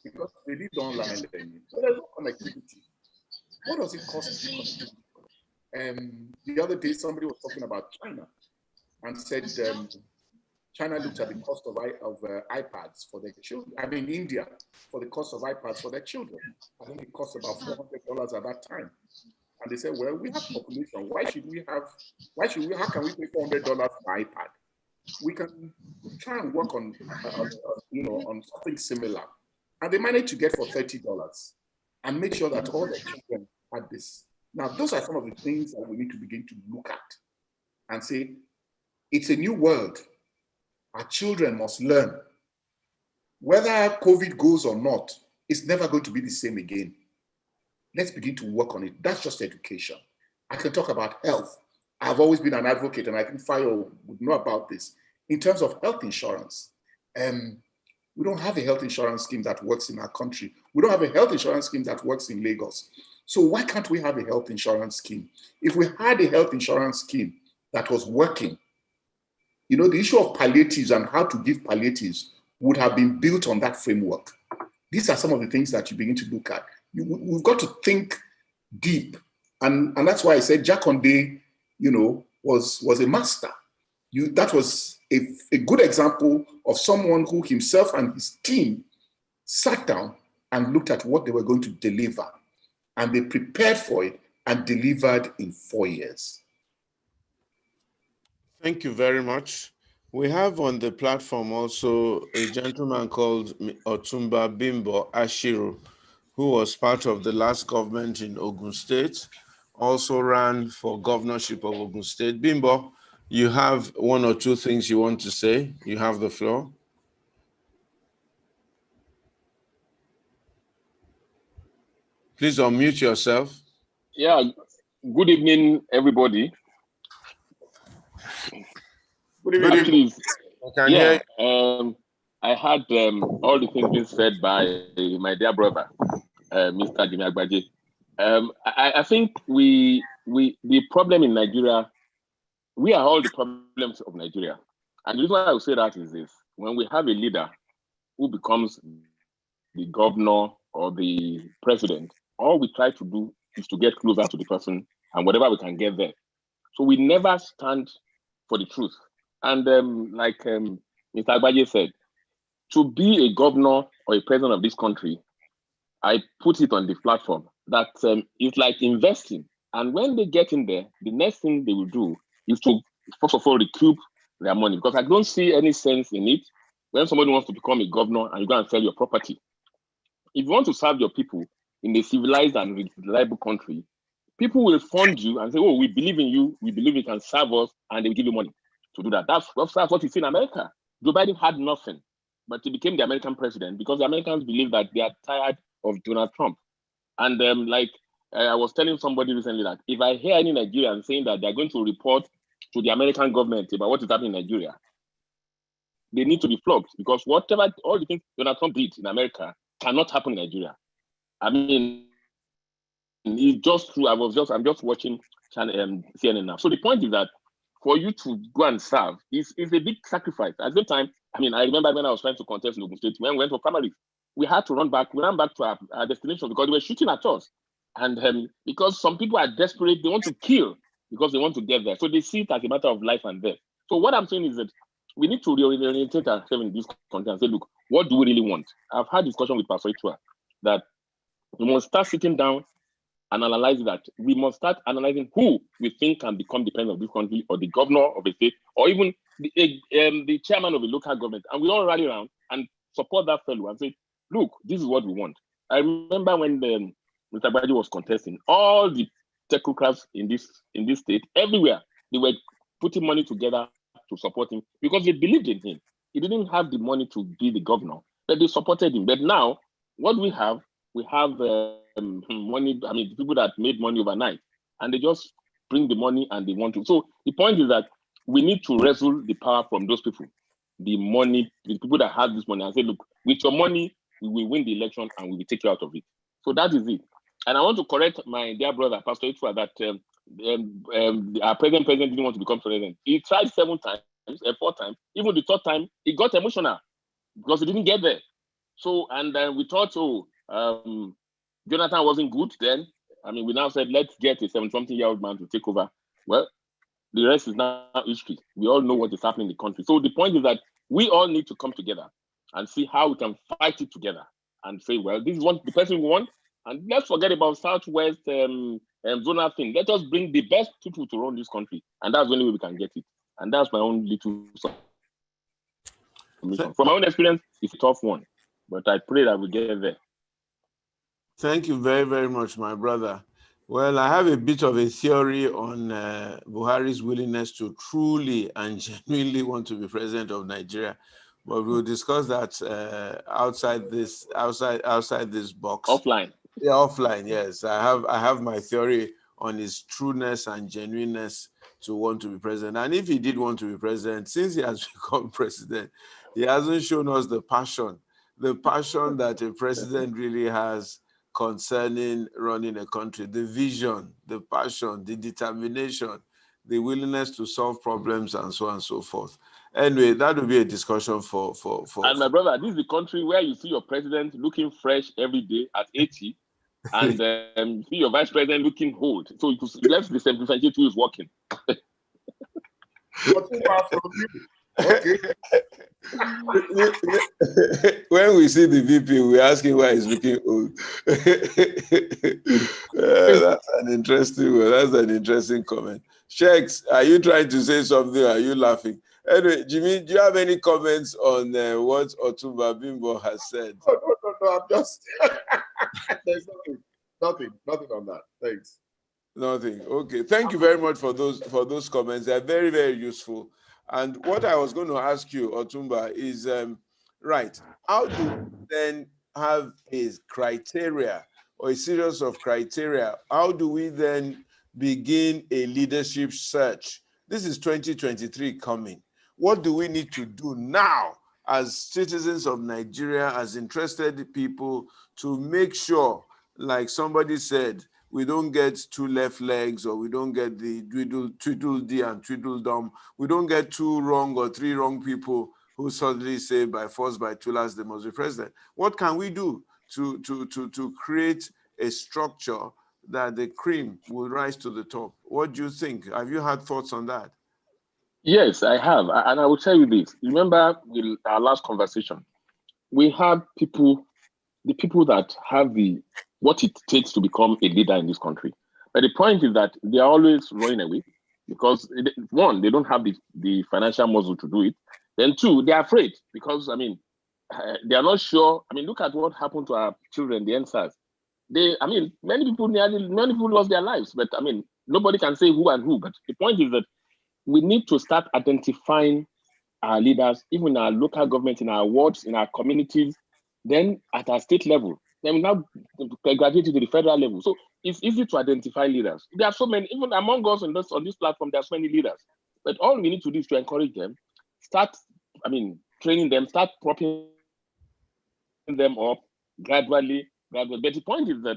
because they need online learning. So there's no connectivity. What does it cost? The other day, somebody was talking about China and said China looked at the cost of iPads for their children. I mean, India, for the cost of iPads for their children. I think it cost about $400 at that time. And they said, well, we have population. How can we pay $400 for iPad? We can try and work on something similar. And they managed to get for $30 and make sure that all the children had this. Now, those are some of the things that we need to begin to look at and say, it's a new world. Our children must learn. Whether COVID goes or not, it's never going to be the same again. Let's begin to work on it. That's just education. I can talk about health. I've always been an advocate, and I think Fayo would know about this. In terms of health insurance, we don't have a health insurance scheme that works in our country. We don't have a health insurance scheme that works in Lagos. So why can't we have a health insurance scheme? If we had a health insurance scheme that was working, the issue of palliatives and how to give palliatives would have been built on that framework. These are some of the things that you begin to look at. We've got to think deep. And that's why I said Jakonde, was a master. That was a good example of someone who himself and his team sat down and looked at what they were going to deliver. And they prepared for it and delivered in 4 years. Thank you very much. We have on the platform also a gentleman called Otumba Bimbo Ashiru, who was part of the last government in Ogun State, also ran for governorship of Ogun State. Bimbo, you have one or two things you want to say. You have the floor. Please unmute yourself. Yeah, good evening, everybody. Good evening. Actually, I had all the things being said by my dear brother, Mr. Jimi Agbaje. I think the problem in Nigeria, we are all the problems of Nigeria. And the reason why I would say that is this: when we have a leader who becomes the governor or the president, all we try to do is to get closer to the person and whatever we can get there. So we never stand for the truth. And like Mr. Agbaje said, to be a governor or a president of this country, I put it on the platform that it's like investing. And when they get in there, the next thing they will do is to, first of all, recoup their money, because I don't see any sense in it when somebody wants to become a governor and you go and sell your property. If you want to serve your people in a civilized and reliable country, people will fund you and say, oh, we believe in you, we believe you can serve us, and they will give you money to do that. That's what you see in America. Joe Biden had nothing, but he became the American president because the Americans believe that they are tired of Donald Trump. And I was telling somebody recently that if I hear any Nigerian saying that they're going to report to the American government about what is happening in Nigeria, they need to be flogged, because whatever, all the things Donald Trump did in America cannot happen in Nigeria. I mean, it's just true. I'm just watching CNN now. So the point is that for you to go and serve is a big sacrifice. At the time, I mean, I remember when I was trying to contest in Ogun State, when we went for primaries, we had to run back. We ran back to our destination because they were shooting at us. And because some people are desperate, they want to kill because they want to get there. So they see it as a matter of life and death. So what I'm saying is that we need to reorientate ourselves in this country and say, look, what do we really want? I've had discussion with Pastor Itua that we must start sitting down and analyze that. We must start analyzing who we think can become dependent of this country, or the governor of a state, or even the chairman of a local government. And we all rally around and support that fellow and say, look, this is what we want. I remember when Mr. Agbaje was contesting, all the technocrats in this state, everywhere, they were putting money together to support him because they believed in him. He didn't have the money to be the governor, but they supported him. But now, what we have money. I mean, people that made money overnight, and they just bring the money and they want to. So the point is that we need to wrestle the power from those people, the people that have this money, and say, look, with your money, we will win the election and we will take you out of it. So that is it. And I want to correct my dear brother, Pastor Itua, that our president didn't want to become president. He tried 7 times, 4 times. Even the 3rd time, he got emotional because he didn't get there. So, and we thought, Jonathan wasn't good then. I mean, we now said, let's get a 70-something-year-old man to take over. Well, the rest is now history. We all know what is happening in the country. So the point is that we all need to come together and see how we can fight it together and say, well, this is the person we want. And let's forget about Southwest zonal thing. Let us bring the best people to run this country. And that's the only way we can get it. And that's my own little submission. From my own experience, it's a tough one. But I pray that we get there. Thank you very, very much, my brother. Well, I have a bit of a theory on Buhari's willingness to truly and genuinely want to be president of Nigeria, but we'll discuss that outside this box. Offline. Yeah, offline. Yes, I have my theory on his trueness and genuineness to want to be president. And if he did want to be president, since he has become president, he hasn't shown us the passion that a president really has concerning running a country, the vision, the passion, the determination, the willingness to solve problems, and so on and so forth. Anyway, that will be a discussion for. And my brother, this is the country where you see your president looking fresh every day at 80, and see your vice president looking old. So let's differentiate who is working. Okay. When we see the VP, we ask him why he's looking old. That's an interesting one. That's an interesting comment. Sheiks, are you trying to say something? Or are you laughing? Anyway, Jimi, do you have any comments on what Otumba Bimbo has said? No. I'm just there's nothing on that. Thanks. Nothing. Okay. Thank you very much for those comments. They're very, very useful. And what I was going to ask you, Otumba, is right. How do we then have a criteria or a series of criteria? How do we then begin a leadership search? This is 2023 coming. What do we need to do now as citizens of Nigeria, as interested people, to make sure, like somebody said, we don't get 2 left legs, or we don't get the twiddle-dee and twiddle-dum. We don't get 2 wrong or 3 wrong people who suddenly say by force, by tools, they must be president. What can we do to create a structure that the cream will rise to the top? What do you think? Have you had thoughts on that? Yes, I have. And I will tell you this. Remember our last conversation? We have the people that have what it takes to become a leader in this country. But the point is that they are always running away because, 1, they don't have the financial muscle to do it. Then 2, they are afraid because, I mean, they are not sure. I mean, look at what happened to our children, the NSAS. Many people lost their lives, but I mean, nobody can say who and who. But the point is that we need to start identifying our leaders, even in our local government, in our wards, in our communities, then at our state level. then we now graduate to the federal level. So it's easy to identify leaders. There are so many, even among us on this platform, there are so many leaders. But all we need to do is to encourage them, training them, start propping them up gradually. But the point is that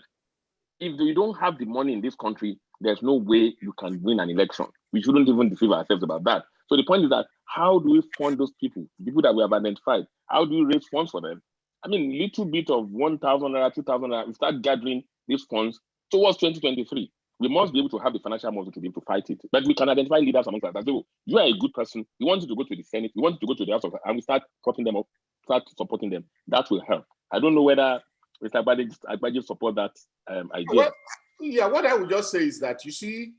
if you don't have the money in this country, there's no way you can win an election. We shouldn't even deceive ourselves about that. So the point is that how do we fund those people that we have identified? How do we raise funds for them? Little bit of 1,000 naira, 2,000 naira, we start gathering these funds towards 2023. We must be able to have the financial muscle to be able to fight it. But we can identify leaders amongst us that say, oh, you are a good person. We want you to go to the Senate. We want you to go to the House of, and we start propping them up, start supporting them. That will help. I don't know whether Mr. Agbaje support that idea. Well, what I would just say is that, you see,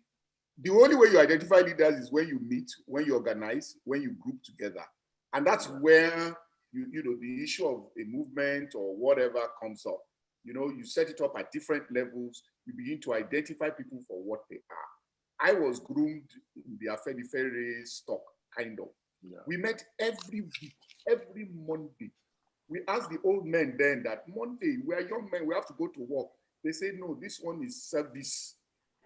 the only way you identify leaders is when you meet, when you organize, when you group together. And that's where, the issue of a movement or whatever comes up. You set it up at different levels. You begin to identify people for what they are. I was groomed in the Afenifere stock, kind of. Yeah. We met every week, every Monday. We asked the old men then that Monday, we are young men, we have to go to work. They say, no, this one is service.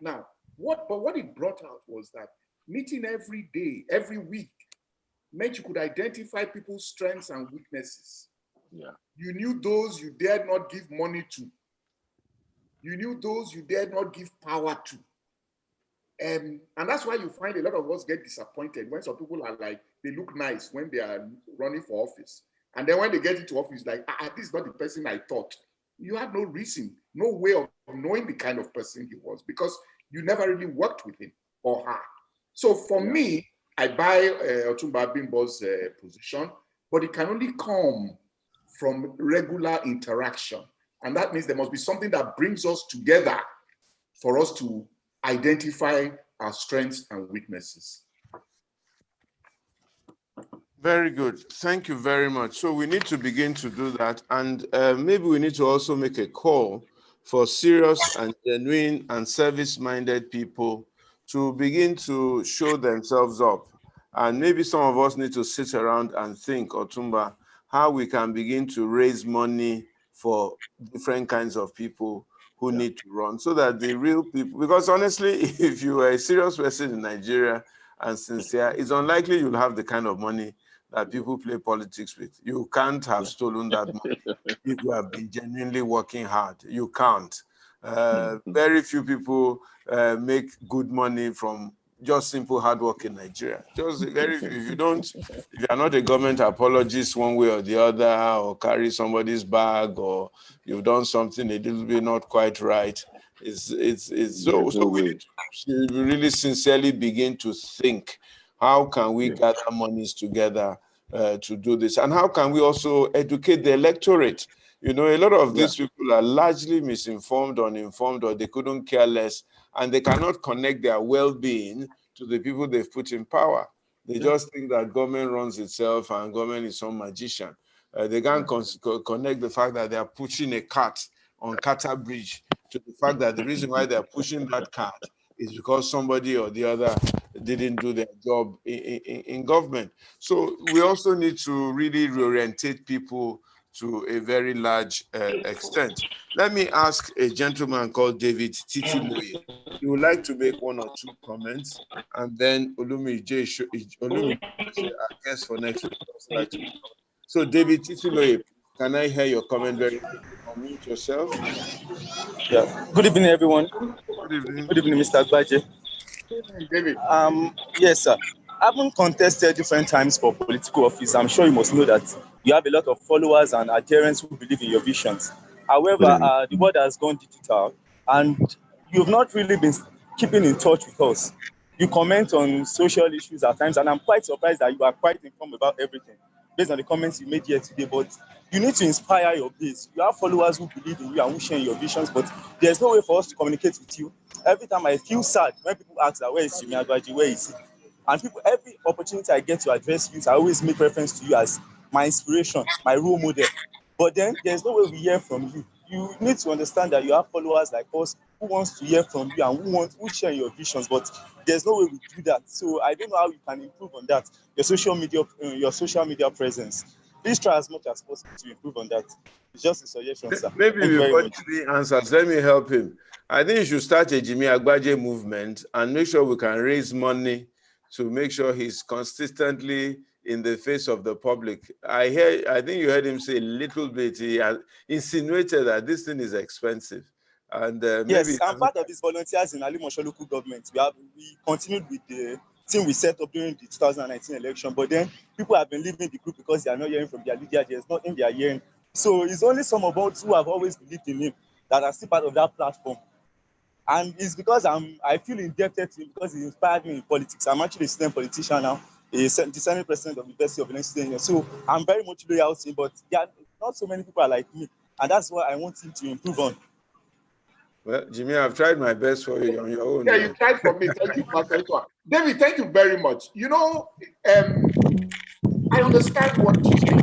Now, what it brought out was that meeting every day, every week, meant you could identify people's strengths and weaknesses. Yeah. You knew those you dared not give money to. You knew those you dared not give power to. And that's why you find a lot of us get disappointed when some people are like, they look nice when they are running for office. And then when they get into office, like, this is not the person I thought. You had no reason, no way of knowing the kind of person he was because you never really worked with him or her. So for me, I buy Otumba Bimbo's position, but it can only come from regular interaction. And that means there must be something that brings us together for us to identify our strengths and weaknesses. Very good. Thank you very much. So we need to begin to do that. And maybe we need to also make a call for serious and genuine and service-minded people to begin to show themselves up. And maybe some of us need to sit around and think, Otumba, how we can begin to raise money for different kinds of people who need to run so that the real people, because honestly, if you are a serious person in Nigeria and sincere, it's unlikely you'll have the kind of money that people play politics with. You can't have stolen that money if you have been genuinely working hard. You can't. Very few people make good money from just simple hard work in Nigeria. Just very few. If you are not a government apologist one way or the other, or carry somebody's bag, or you've done something a little bit not quite right, so we need to really sincerely begin to think, how can we gather monies together to do this? And how can we also educate the electorate? A lot of these people are largely misinformed, uninformed, or they couldn't care less, and they cannot connect their well-being to the people they've put in power. They just think that government runs itself and government is some magician. They can't connect the fact that they are pushing a cart on Carter Bridge to the fact that the reason why they're pushing that cart is because somebody or the other didn't do their job in government. So we also need to really reorientate people to a very large extent. Let me ask a gentleman called David Titiloye. He would like to make one or two comments, and then Olumi J, I guess for next week. So David Titiloye, can I hear your comment very quickly? Unmute yourself. Yeah. Good evening, everyone. Good evening. Good evening, Mr. Agbaje. David. Yes, sir. I haven't contested different times for political office. I'm sure you must know that you have a lot of followers and adherents who believe in your visions. However, the world has gone digital, and you've not really been keeping in touch with us. You comment on social issues at times, and I'm quite surprised that you are quite informed about everything based on the comments you made here today. But you need to inspire your base. You have followers who believe in you and who share your visions, but there's no way for us to communicate with you. Every time I feel sad when people ask that, where is Jimi Agbaje, where is he? And people, every opportunity I get to address you, I always make reference to you as my inspiration, my role model. But then there's no way we hear from you. You need to understand that you have followers like us who wants to hear from you and who share your visions, but there's no way we do that. So I don't know how you can improve on that. Your social media presence. Please try as much as possible to improve on that. It's just a suggestion, sir. Maybe Thank you very before much. Jimi answers, let me help him. I think you should start a Jimi Agbaje movement and make sure we can raise money to make sure he's consistently in the face of the public. I think you heard him say a little bit. He has insinuated that this thing is expensive. And yes, I'm part of these volunteers in Alimosho local government. We continued with the team we set up during the 2019 election, but then people have been leaving the group because they are not hearing from their leader. There's nothing they are hearing. So it's only some of us who have always believed in him that are still part of that platform. And it's because I feel indebted to him because he inspired me in politics. I'm actually a student politician now, the Senate president of the University of Pennsylvania. So I'm very much loyal to him, but there are not so many people are like me. And that's what I want him to improve on. Well, Jimi, I've tried my best for you on your own. Yeah, you tried for me. Thank you, Pastor Etwa. David, thank you very much. You know, I understand what you say.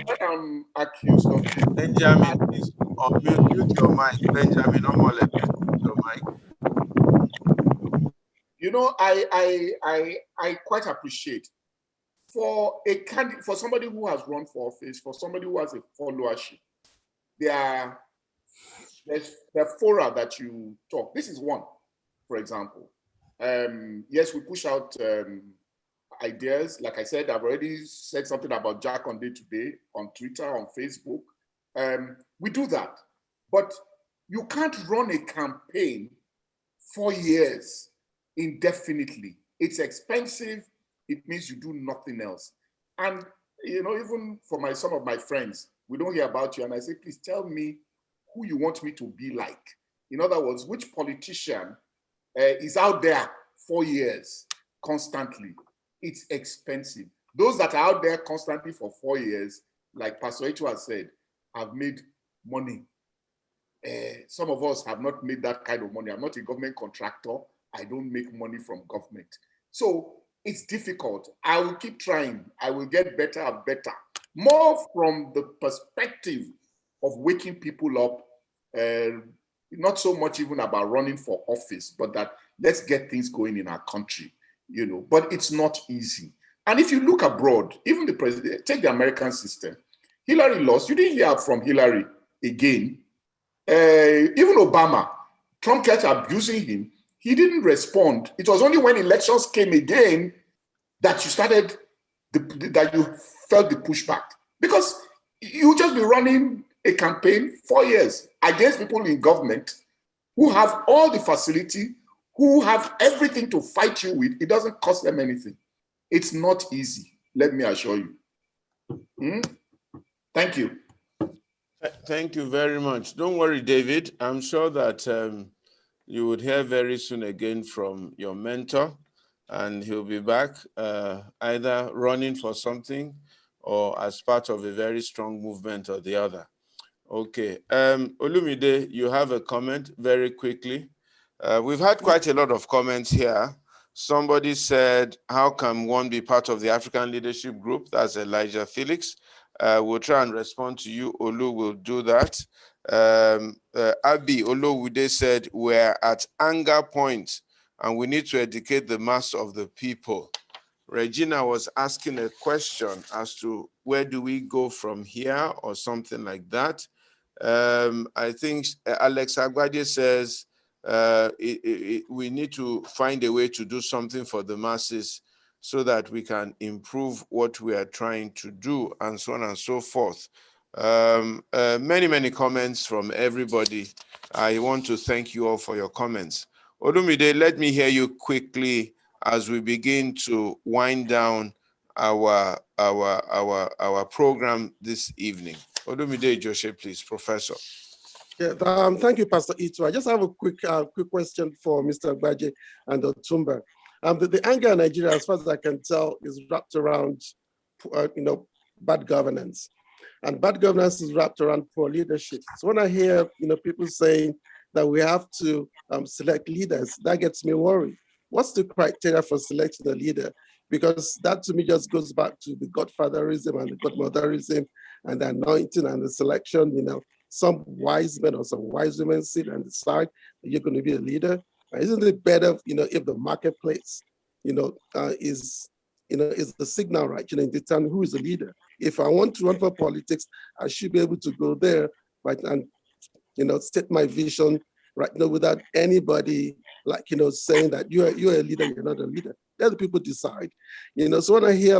When I'm accused of Benjamin, please mute your mic. Benjamin, mute your mic. You know, I quite appreciate for a candidate, for somebody who has run for office, for somebody who has a followership, there's fora that you talk. This is one, for example. Yes, we push out ideas. Like I said, I've already said something about Jack on Day Today on Twitter, on Facebook. We do that, but you can't run a campaign for years indefinitely. It's expensive. It means you do nothing else. And you know, even for some of my friends, we don't hear about you, and I say, please tell me who you want me to be like. In other words, which politician is out there 4 years constantly? It's expensive. Those that are out there constantly for 4 years, like Pastor Etwa said, have made money. Some of us have not made that kind of money. I'm not a government contractor. I don't make money from government. So it's difficult. I will keep trying. I will get better and better. More from the perspective of waking people up, not so much even about running for office, but that let's get things going in our country, you know, but it's not easy. And if you look abroad, even the president, take the American system, Hillary lost. You didn't hear from Hillary again. Even Obama, Trump kept abusing him. He didn't respond. It was only when elections came again that you started, that you felt the pushback. Because you just be running a campaign 4 years against people in government who have all the facility, who have everything to fight you with. It doesn't cost them anything. It's not easy, let me assure you. Thank you. Thank you very much. Don't worry, David. I'm sure that you would hear very soon again from your mentor, and he'll be back either running for something or as part of a very strong movement or the other. Okay. Olumide, you have a comment very quickly. We've had quite a lot of comments here. Somebody said, how can one be part of the African Leadership Group? That's Elijah Felix. We'll try and respond to you. Olu will do that. Abi Olowude said, we're at anger point and we need to educate the mass of the people. Regina was asking a question as to where do we go from here or something like that. I think Alex Agbaje says we need to find a way to do something for the masses so that we can improve what we are trying to do, and so on and so forth. Many comments from everybody. I want to thank you all for your comments. Olumide, let me hear you quickly as we begin to wind down our program this evening. Olumide Joshe, please, Professor. Yeah, thank you, Pastor Ito. I just have a quick question for Mr. Agbaje and Otumba. The anger in Nigeria, as far as I can tell, is wrapped around, bad governance, and bad governance is wrapped around poor leadership. So when I hear, people saying that we have to select leaders, that gets me worried. What's the criteria for selecting a leader? Because that to me just goes back to the godfatherism and the godmotherism and the anointing and the selection. Some wise men or some wise women sit and decide that you're going to be a leader. Isn't it better, if the marketplace, is is the signal, right? In determining who is the leader. If I want to run for politics, I should be able to go there, right, and state my vision, right, without anybody saying that you're a leader, you're not a leader. Let the people decide. So when I hear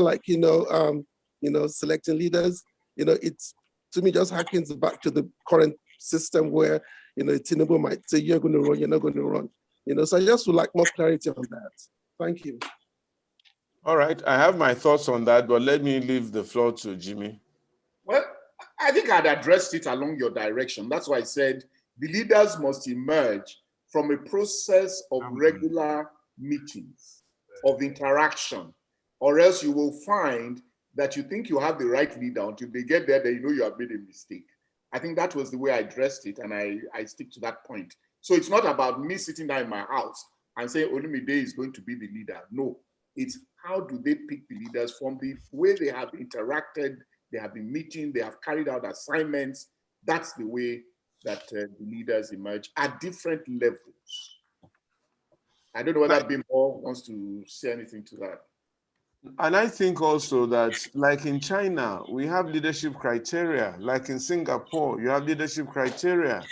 selecting leaders, it's, to me, just harkens back to the current system where Tinubu might say you're going to run, you're not going to run. So I just would like more clarity on that. Thank you. All right, I have my thoughts on that, but let me leave the floor to Jimi. Well, I think I'd addressed it along your direction. That's why I said the leaders must emerge from a process of regular meetings, of interaction, or else you will find that you think you have the right leader until they get there, then you know you have made a mistake. I think that was the way I addressed it, and I stick to that point. So it's not about me sitting down in my house and saying Olumide is going to be the leader. No, it's how do they pick the leaders from the way they have interacted, they have been meeting, they have carried out assignments. That's the way that the leaders emerge at different levels. I don't know whether Bimbo wants to say anything to that. And I think also that, like in China, we have leadership criteria. Like in Singapore, you have leadership criteria.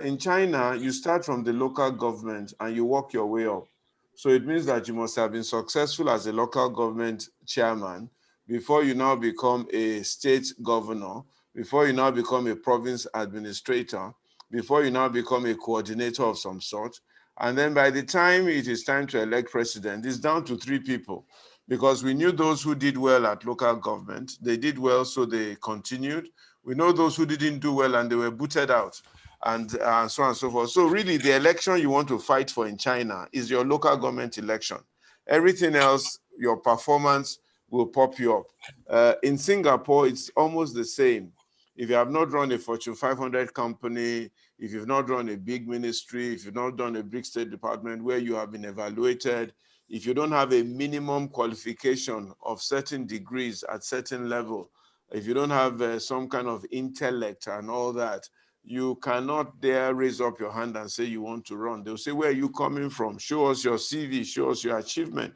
In China, you start from the local government and you work your way up. So it means that you must have been successful as a local government chairman before you now become a state governor, before you now become a province administrator, before you now become a coordinator of some sort. And then by the time it is time to elect president, it's down to 3 people. Because we knew those who did well at local government, they did well, so they continued. We know those who didn't do well and they were booted out, and so on and so forth. So really, the election you want to fight for in China is your local government election. Everything else, your performance will pop you up. In Singapore, it's almost the same. If you have not run a Fortune 500 company, if you've not run a big ministry, if you've not done a big state department where you have been evaluated, if you don't have a minimum qualification of certain degrees at certain level, if you don't have some kind of intellect and all that, you cannot dare raise up your hand and say you want to run. They'll say, where are you coming from? Show us your CV, show us your achievement.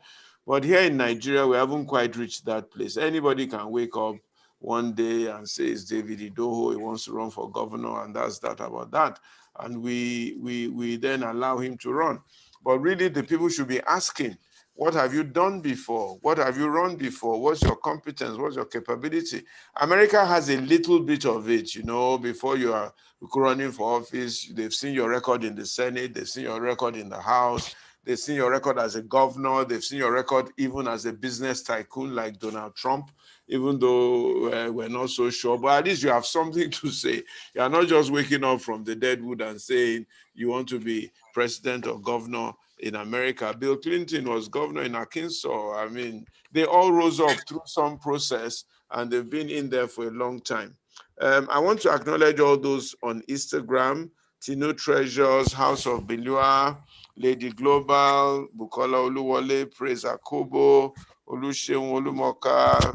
But here in Nigeria, we haven't quite reached that place. Anybody can wake up one day and say it's David Idoho, he wants to run for governor, and that's that about that. And we then allow him to run. But really, the people should be asking, what have you done before? What have you run before? What's your competence? What's your capability? America has a little bit of it, before you are running for office. They've seen your record in the Senate. They've seen your record in the House. They've seen your record as a governor. They've seen your record even as a business tycoon like Donald Trump, even though we're not so sure. But at least you have something to say. You are not just waking up from the dead wood and saying you want to be president or governor in America. Bill Clinton was governor in Arkansas. I mean, they all rose up through some process and they've been in there for a long time. I want to acknowledge all those on Instagram: Tinu Treasures, House of Bilua, Lady Global, Bukola Oluwole, Praise Akobo, Oluseun Olumoka,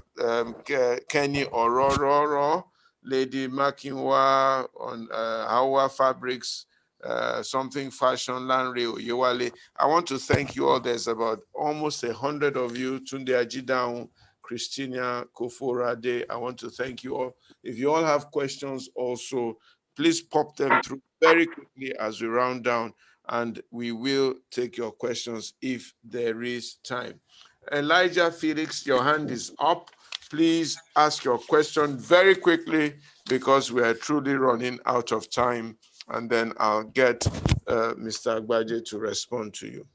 Kenny Orororo, Lady Makinwa on Hawa Fabrics, Something Fashion, Lanre Oyewale. I want to thank you all. There's about almost 100 of you. Tunde Ajidaun, Christina Koforade. I want to thank you all. If you all have questions also, please pop them through very quickly as we round down, and we will take your questions if there is time. Elijah Felix, your hand is up. Please ask your question very quickly because we are truly running out of time, and then I'll get Mr. Agbaje to respond to you.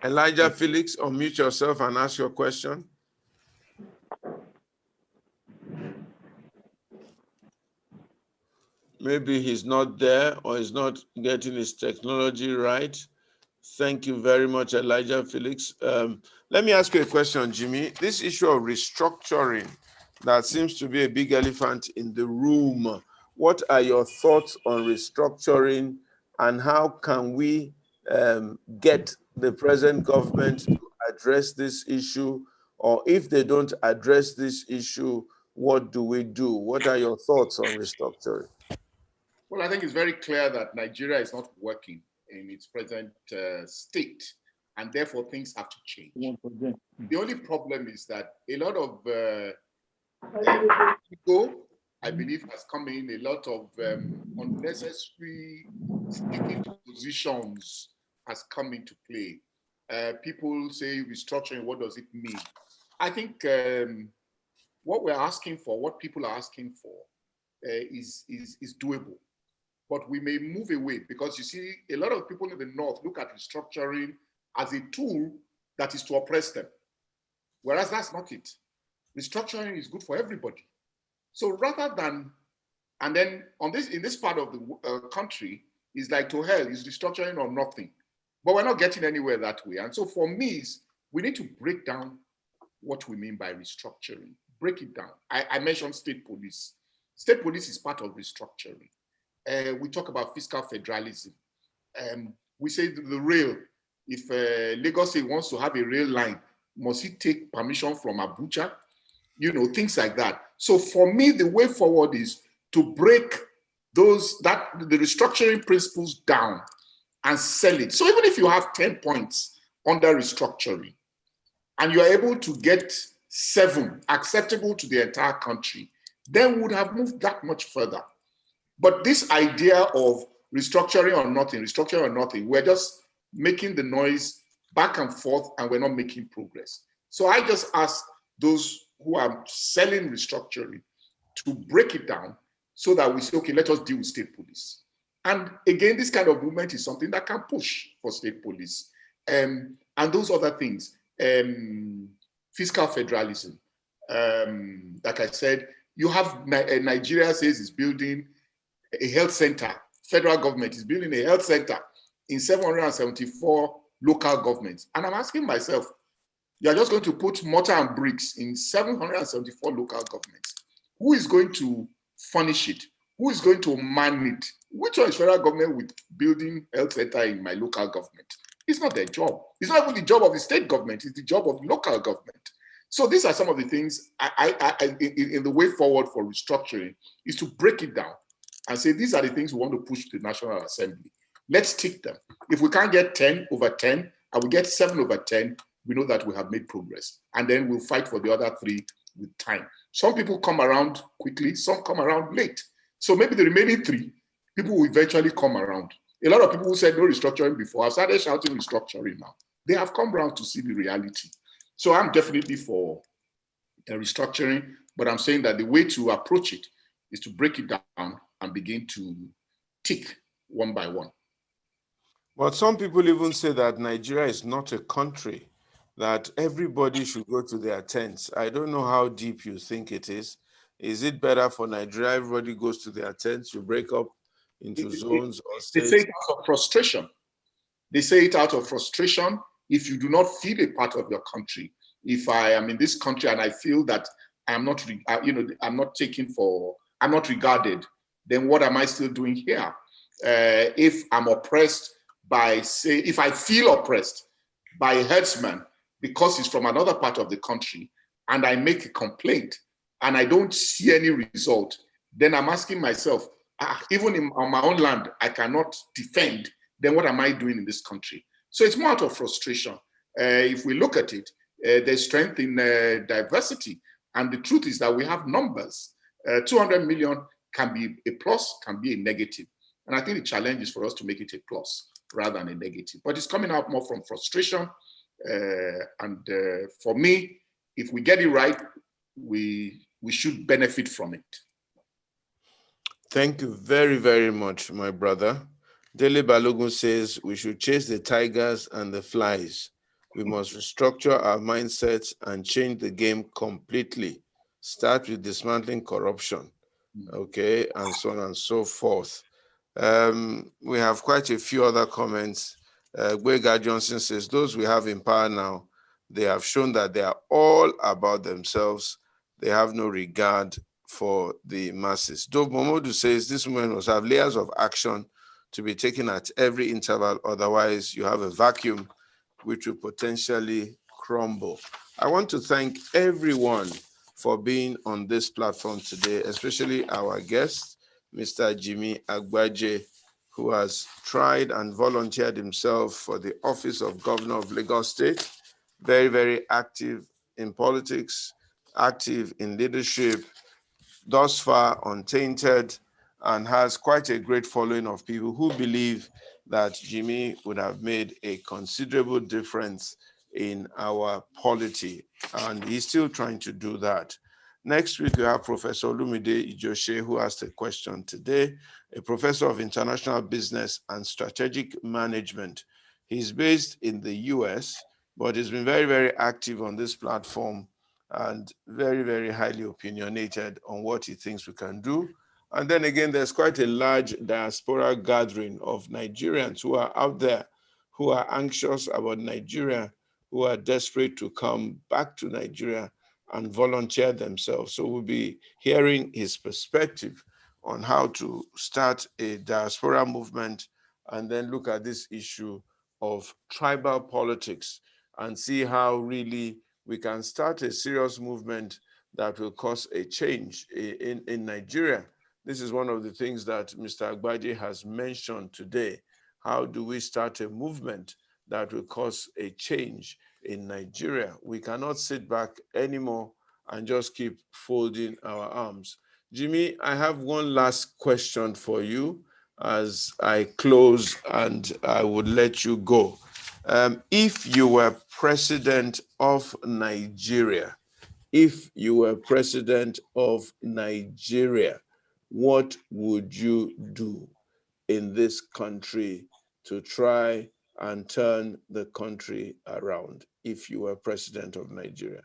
Elijah Felix, unmute yourself and ask your question. Maybe he's not there or he's not getting his technology right. Thank you very much, Elijah Felix. Let me ask you a question, Jimi. This issue of restructuring that seems to be a big elephant in the room. What are your thoughts on restructuring, and how can we get the present government to address this issue? Or if they don't address this issue, what do we do? What are your thoughts on restructuring? Well, I think it's very clear that Nigeria is not working in its present state, and therefore things have to change. The only problem is that a lot of ego, I believe, has come in, a lot of unnecessary sticking to positions has come into play. People say restructuring, what does it mean? I think what we're asking for, what people are asking for, is doable. But we may move away, because you see, a lot of people in the North look at restructuring as a tool that is to oppress them, whereas that's not it. Restructuring is good for everybody. So rather than, and then in this part of the country, is like, to hell, is restructuring or nothing. But we're not getting anywhere that way. And so for me, we need to break down what we mean by restructuring. Break it down. I mentioned state police. State police is part of restructuring. We talk about fiscal federalism. We say the rail, if Lagos wants to have a rail line, must it take permission from Abuja? You know, things like that. So for me, the way forward is to break the restructuring principles down and sell it. So even if you have 10 points under restructuring and you're able to get 7 acceptable to the entire country, then we would have moved that much further. But this idea of restructuring or nothing, we're just making the noise back and forth, and we're not making progress. So I just ask those who are selling restructuring to break it down so that we say, okay, let us deal with state police. And again, this kind of movement is something that can push for state police. And those other things, fiscal federalism. Like I said, you have Nigeria says it's building a health center. Federal government is building a health center in 774 local governments. And I'm asking myself, you're just going to put mortar and bricks in 774 local governments. Who is going to furnish it? Who is going to man it? Which one is federal government with building health center in my local government? It's not their job. It's not even the job of the state government. It's the job of local government. So these are some of the things in the way forward for restructuring is to break it down and say, these are the things we want to push to the National Assembly. Let's tick them. If we can't get 10 over 10 and we get 7 over 10, we know that we have made progress. And then we'll fight for the other 3 with time. Some people come around quickly, some come around late. So maybe the remaining 3, people will eventually come around. A lot of people who said no restructuring before have started shouting restructuring now. They have come around to see the reality. So I'm definitely for a restructuring, but I'm saying that the way to approach it is to break it down and begin to tick one by one. But some people even say that Nigeria is not a country, that everybody should go to their tents. I don't know how deep you think it is. Is it better for Nigeria, everybody goes to their tents, you break up into zones or states? They say it out of frustration. They say it out of frustration. If you do not feel a part of your country, if I am in this country and I feel that I'm not, I'm not regarded, then what am I still doing here? If I'm oppressed if I feel oppressed by a herdsman because he's from another part of the country, and I make a complaint and I don't see any result, then I'm asking myself, even on my own land, I cannot defend, then what am I doing in this country? So it's more out of frustration. If we look at it, there's strength in diversity. And the truth is that we have numbers. 200 million can be a plus, can be a negative. And I think the challenge is for us to make it a plus rather than a negative. But it's coming out more from frustration. For me, if we get it right, we should benefit from it. Thank you very, very much, my brother. Dele Balogun says we should chase the tigers and the flies. We must restructure our mindsets and change the game completely. Start with dismantling corruption, okay, and so on and so forth. We have quite a few other comments. Gwega Johnson says, those we have in power now, they have shown that they are all about themselves. They have no regard for the masses. Dov Momodu says, this movement must have layers of action to be taken at every interval. Otherwise, you have a vacuum which will potentially crumble. I want to thank everyone for being on this platform today, especially our guest, Mr. Jimi Agbaje, who has tried and volunteered himself for the office of Governor of Lagos State, very, very active in politics, active in leadership, thus far untainted, and has quite a great following of people who believe that Jimi would have made a considerable difference in our polity, and he's still trying to do that. Next week, we have Professor Olumide Ijoshe, who asked a question today, a professor of international business and strategic management. He's based in the US, but he's been very, very active on this platform and very, very highly opinionated on what he thinks we can do. And then again, there's quite a large diaspora gathering of Nigerians who are out there, who are anxious about Nigeria, who are desperate to come back to Nigeria and volunteer themselves. So we'll be hearing his perspective on how to start a diaspora movement and then look at this issue of tribal politics and see how really we can start a serious movement that will cause a change in Nigeria. This is one of the things that Mr. Agbaje has mentioned today. How do we start a movement that will cause a change in Nigeria? We cannot sit back anymore and just keep folding our arms. Jimi, I have one last question for you as I close, and I would let you go. If you were president of Nigeria, what would you do in this country to try and turn the country around if you were president of Nigeria?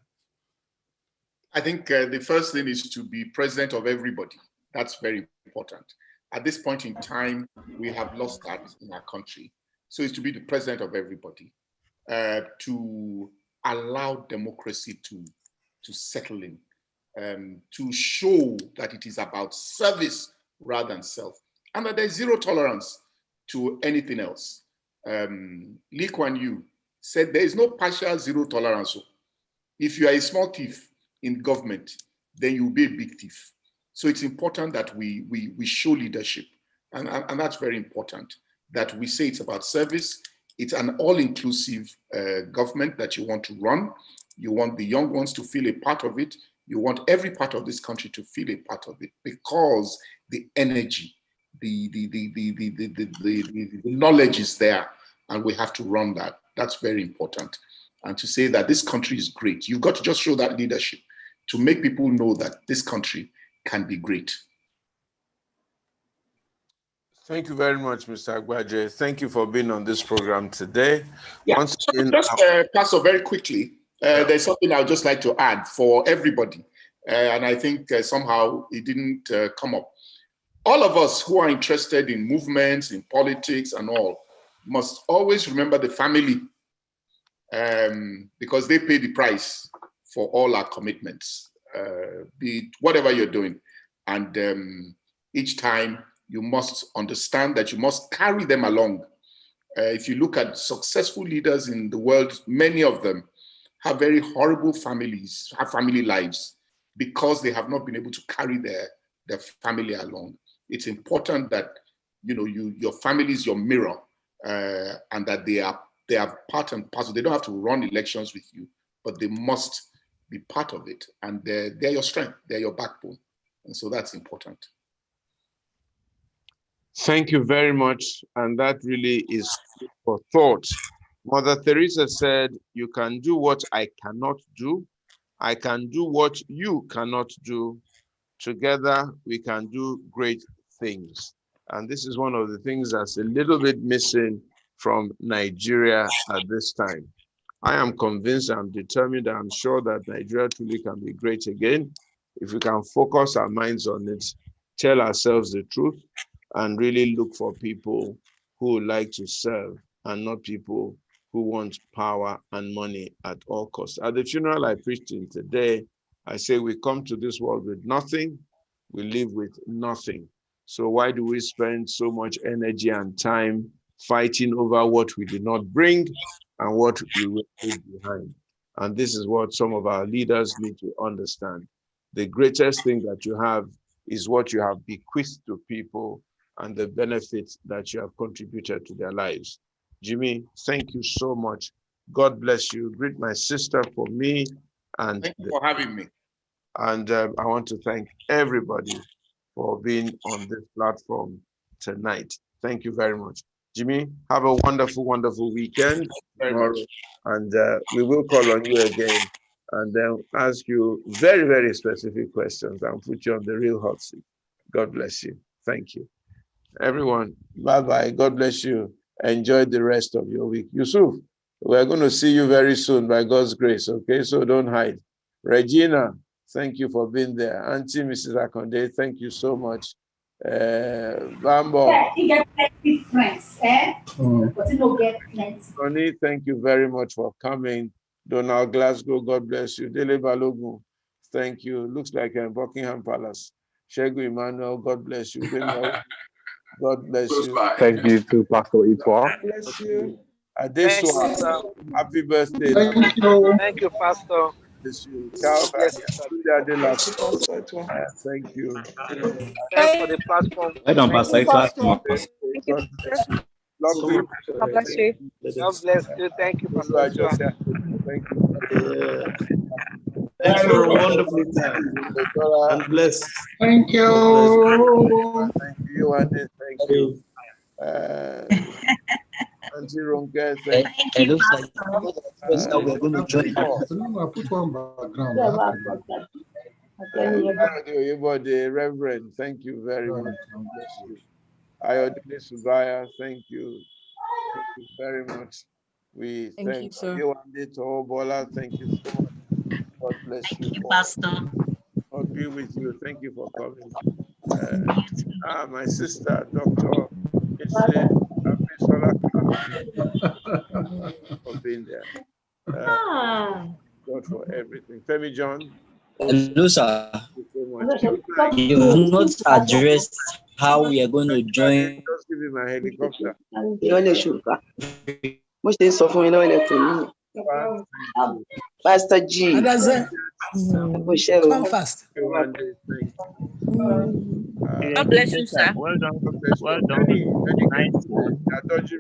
I think the first thing is to be president of everybody. That's very important. At this point in time, we have lost that in our country. So it's to be the president of everybody, to allow democracy to settle in, to show that it is about service rather than self, and that there's zero tolerance to anything else. Lee Kuan Yew said there is no partial zero tolerance. If you are a small thief in government, then you'll be a big thief. So it's important that we show leadership, and that's very important, that we say it's about service. It's an all-inclusive government that you want to run. You want the young ones to feel a part of it. You want every part of this country to feel a part of it, because the energy, the knowledge is there, and we have to run that. That's very important. And to say that this country is great, you've got to just show that leadership to make people know that this country can be great. Thank you very much, Mr. Agbaje. Thank you for being on this program today. Yeah, Pastor, very quickly, there's something I'd just like to add for everybody. And I think somehow it didn't come up. All of us who are interested in movements, in politics and all, must always remember the family, because they pay the price for all our commitments, be it whatever you're doing. And each time you must understand that you must carry them along. If you look at successful leaders in the world, many of them have very horrible families, have family lives, because they have not been able to carry their family along. It's important that your family is your mirror, and that they are part and parcel. They don't have to run elections with you, but they must be part of it. And they're your strength, they're your backbone. And so that's important. Thank you very much. And that really is for thought. Mother Teresa said, "You can do what I cannot do. I can do what you cannot do. Together, we can do great things." And this is one of the things that's a little bit missing from Nigeria at this time. I am convinced, I'm determined, I'm sure that Nigeria truly can be great again if we can focus our minds on it, tell ourselves the truth, and really look for people who like to serve and not people who want power and money at all costs. At the funeral I preached in today, I say we come to this world with nothing, we live with nothing. So why do we spend so much energy and time fighting over what we did not bring and what we will leave behind? And this is what some of our leaders need to understand. The greatest thing that you have is what you have bequeathed to people, and the benefits that you have contributed to their lives. Jimi, thank you so much. God bless you. Greet my sister for me. And thank you for having me. And I want to thank everybody for being on this platform tonight. Thank you very much. Jimi, have a wonderful, wonderful weekend tomorrow. And we will call on you again and then ask you very, very specific questions and put you on the real hot seat. God bless you. Thank you. Everyone, bye-bye. God bless you. Enjoy the rest of your week. Yusuf, we're going to see you very soon by God's grace, okay? So don't hide. Regina, thank you for being there. Auntie Mrs. Akonde, thank you so much. Bambo. Yeah, he get plenty friends, but he don't get plenty. Tony, thank you very much for coming. Donald Glasgow, God bless you. Dele Balogun, thank you. Looks like Buckingham Palace. Shegu Emmanuel, God bless you. God bless you. Thank you to Pastor Itwa. God bless you. Adesua, happy birthday. Thank you. Thank you, Pastor. Bless you. Thank you. Thanks for the platform. I don't pass. God bless you. God bless you. God bless you. Thank you, Pastor. Thank you. Thank you for a wonderful time. And bless. Thank you. Thank you, Andy. Thank you. Auntie Ronke, thank you. We're going to join. Put one background. The Reverend, thank you very much. Bless you. Ayodele Subaya, thank you. Thank you very much. We thank you, Andy Tobola. Thank you so much. God bless you. Pastor. God be with you. Thank you for coming. My sister, Dr. Isle for being there. God for everything. Femi John. Hello, sir. You've not addressed how we are going to join. Just give me my helicopter. Pastor G. Come fast. God bless you, sir. Well done. Well done.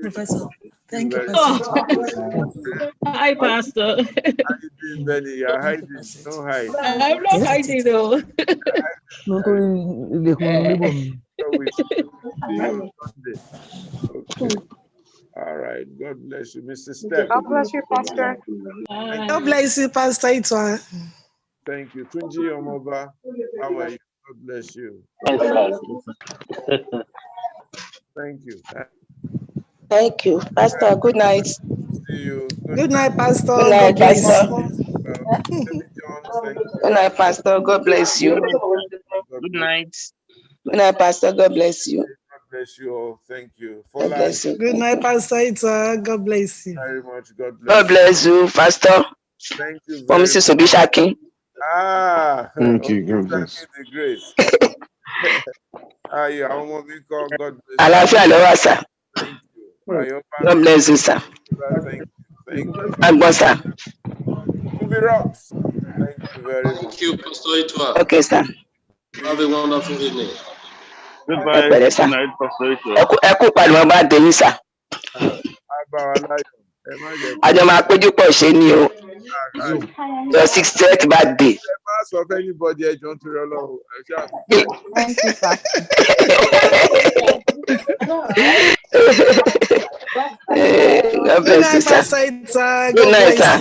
Professor. Thank you, Pastor. Hi, Pastor. How you doing, Benny? You're hiding. Don't hide. I'm not hiding, though. Okay. All right. God bless you, Mr. Steph. God bless you, Pastor. God bless you, Pastor Itwa. Thank you. Tunji Omoba, how are you? God bless you. Thank you. Thank you, Pastor. Good night. See you. Good night, Pastor. Good night, Pastor. Good night, Pastor. God bless you. Good night. Good night, Pastor. God bless you. God bless you all. Thank you. God bless you. Good night, Pastor Itwa. God bless you. Very much. God bless. God bless you, Pastor. Thank you For very Mrs. Obishaki. Thank you. God bless. The grace. I want to call God bless. Alafia Lowa, sir. Thank you. God bless you, sir. Thank you. Thank you. Agbaje, sir. To be rocks. Thank you very much. Thank you, Pastor Itwa. Okay, sir. Have a wonderful evening. Goodbye. Good night, Pastor Itwa. Ẹ kú palẹ̀mọ́ bá dé yín, sir. Àjọ máa péjú pọ̀ ṣe ni o. Your 60th birthday. Of anybody I don't know. Thank you, Pastor. God bless you, sir. Good night, sir.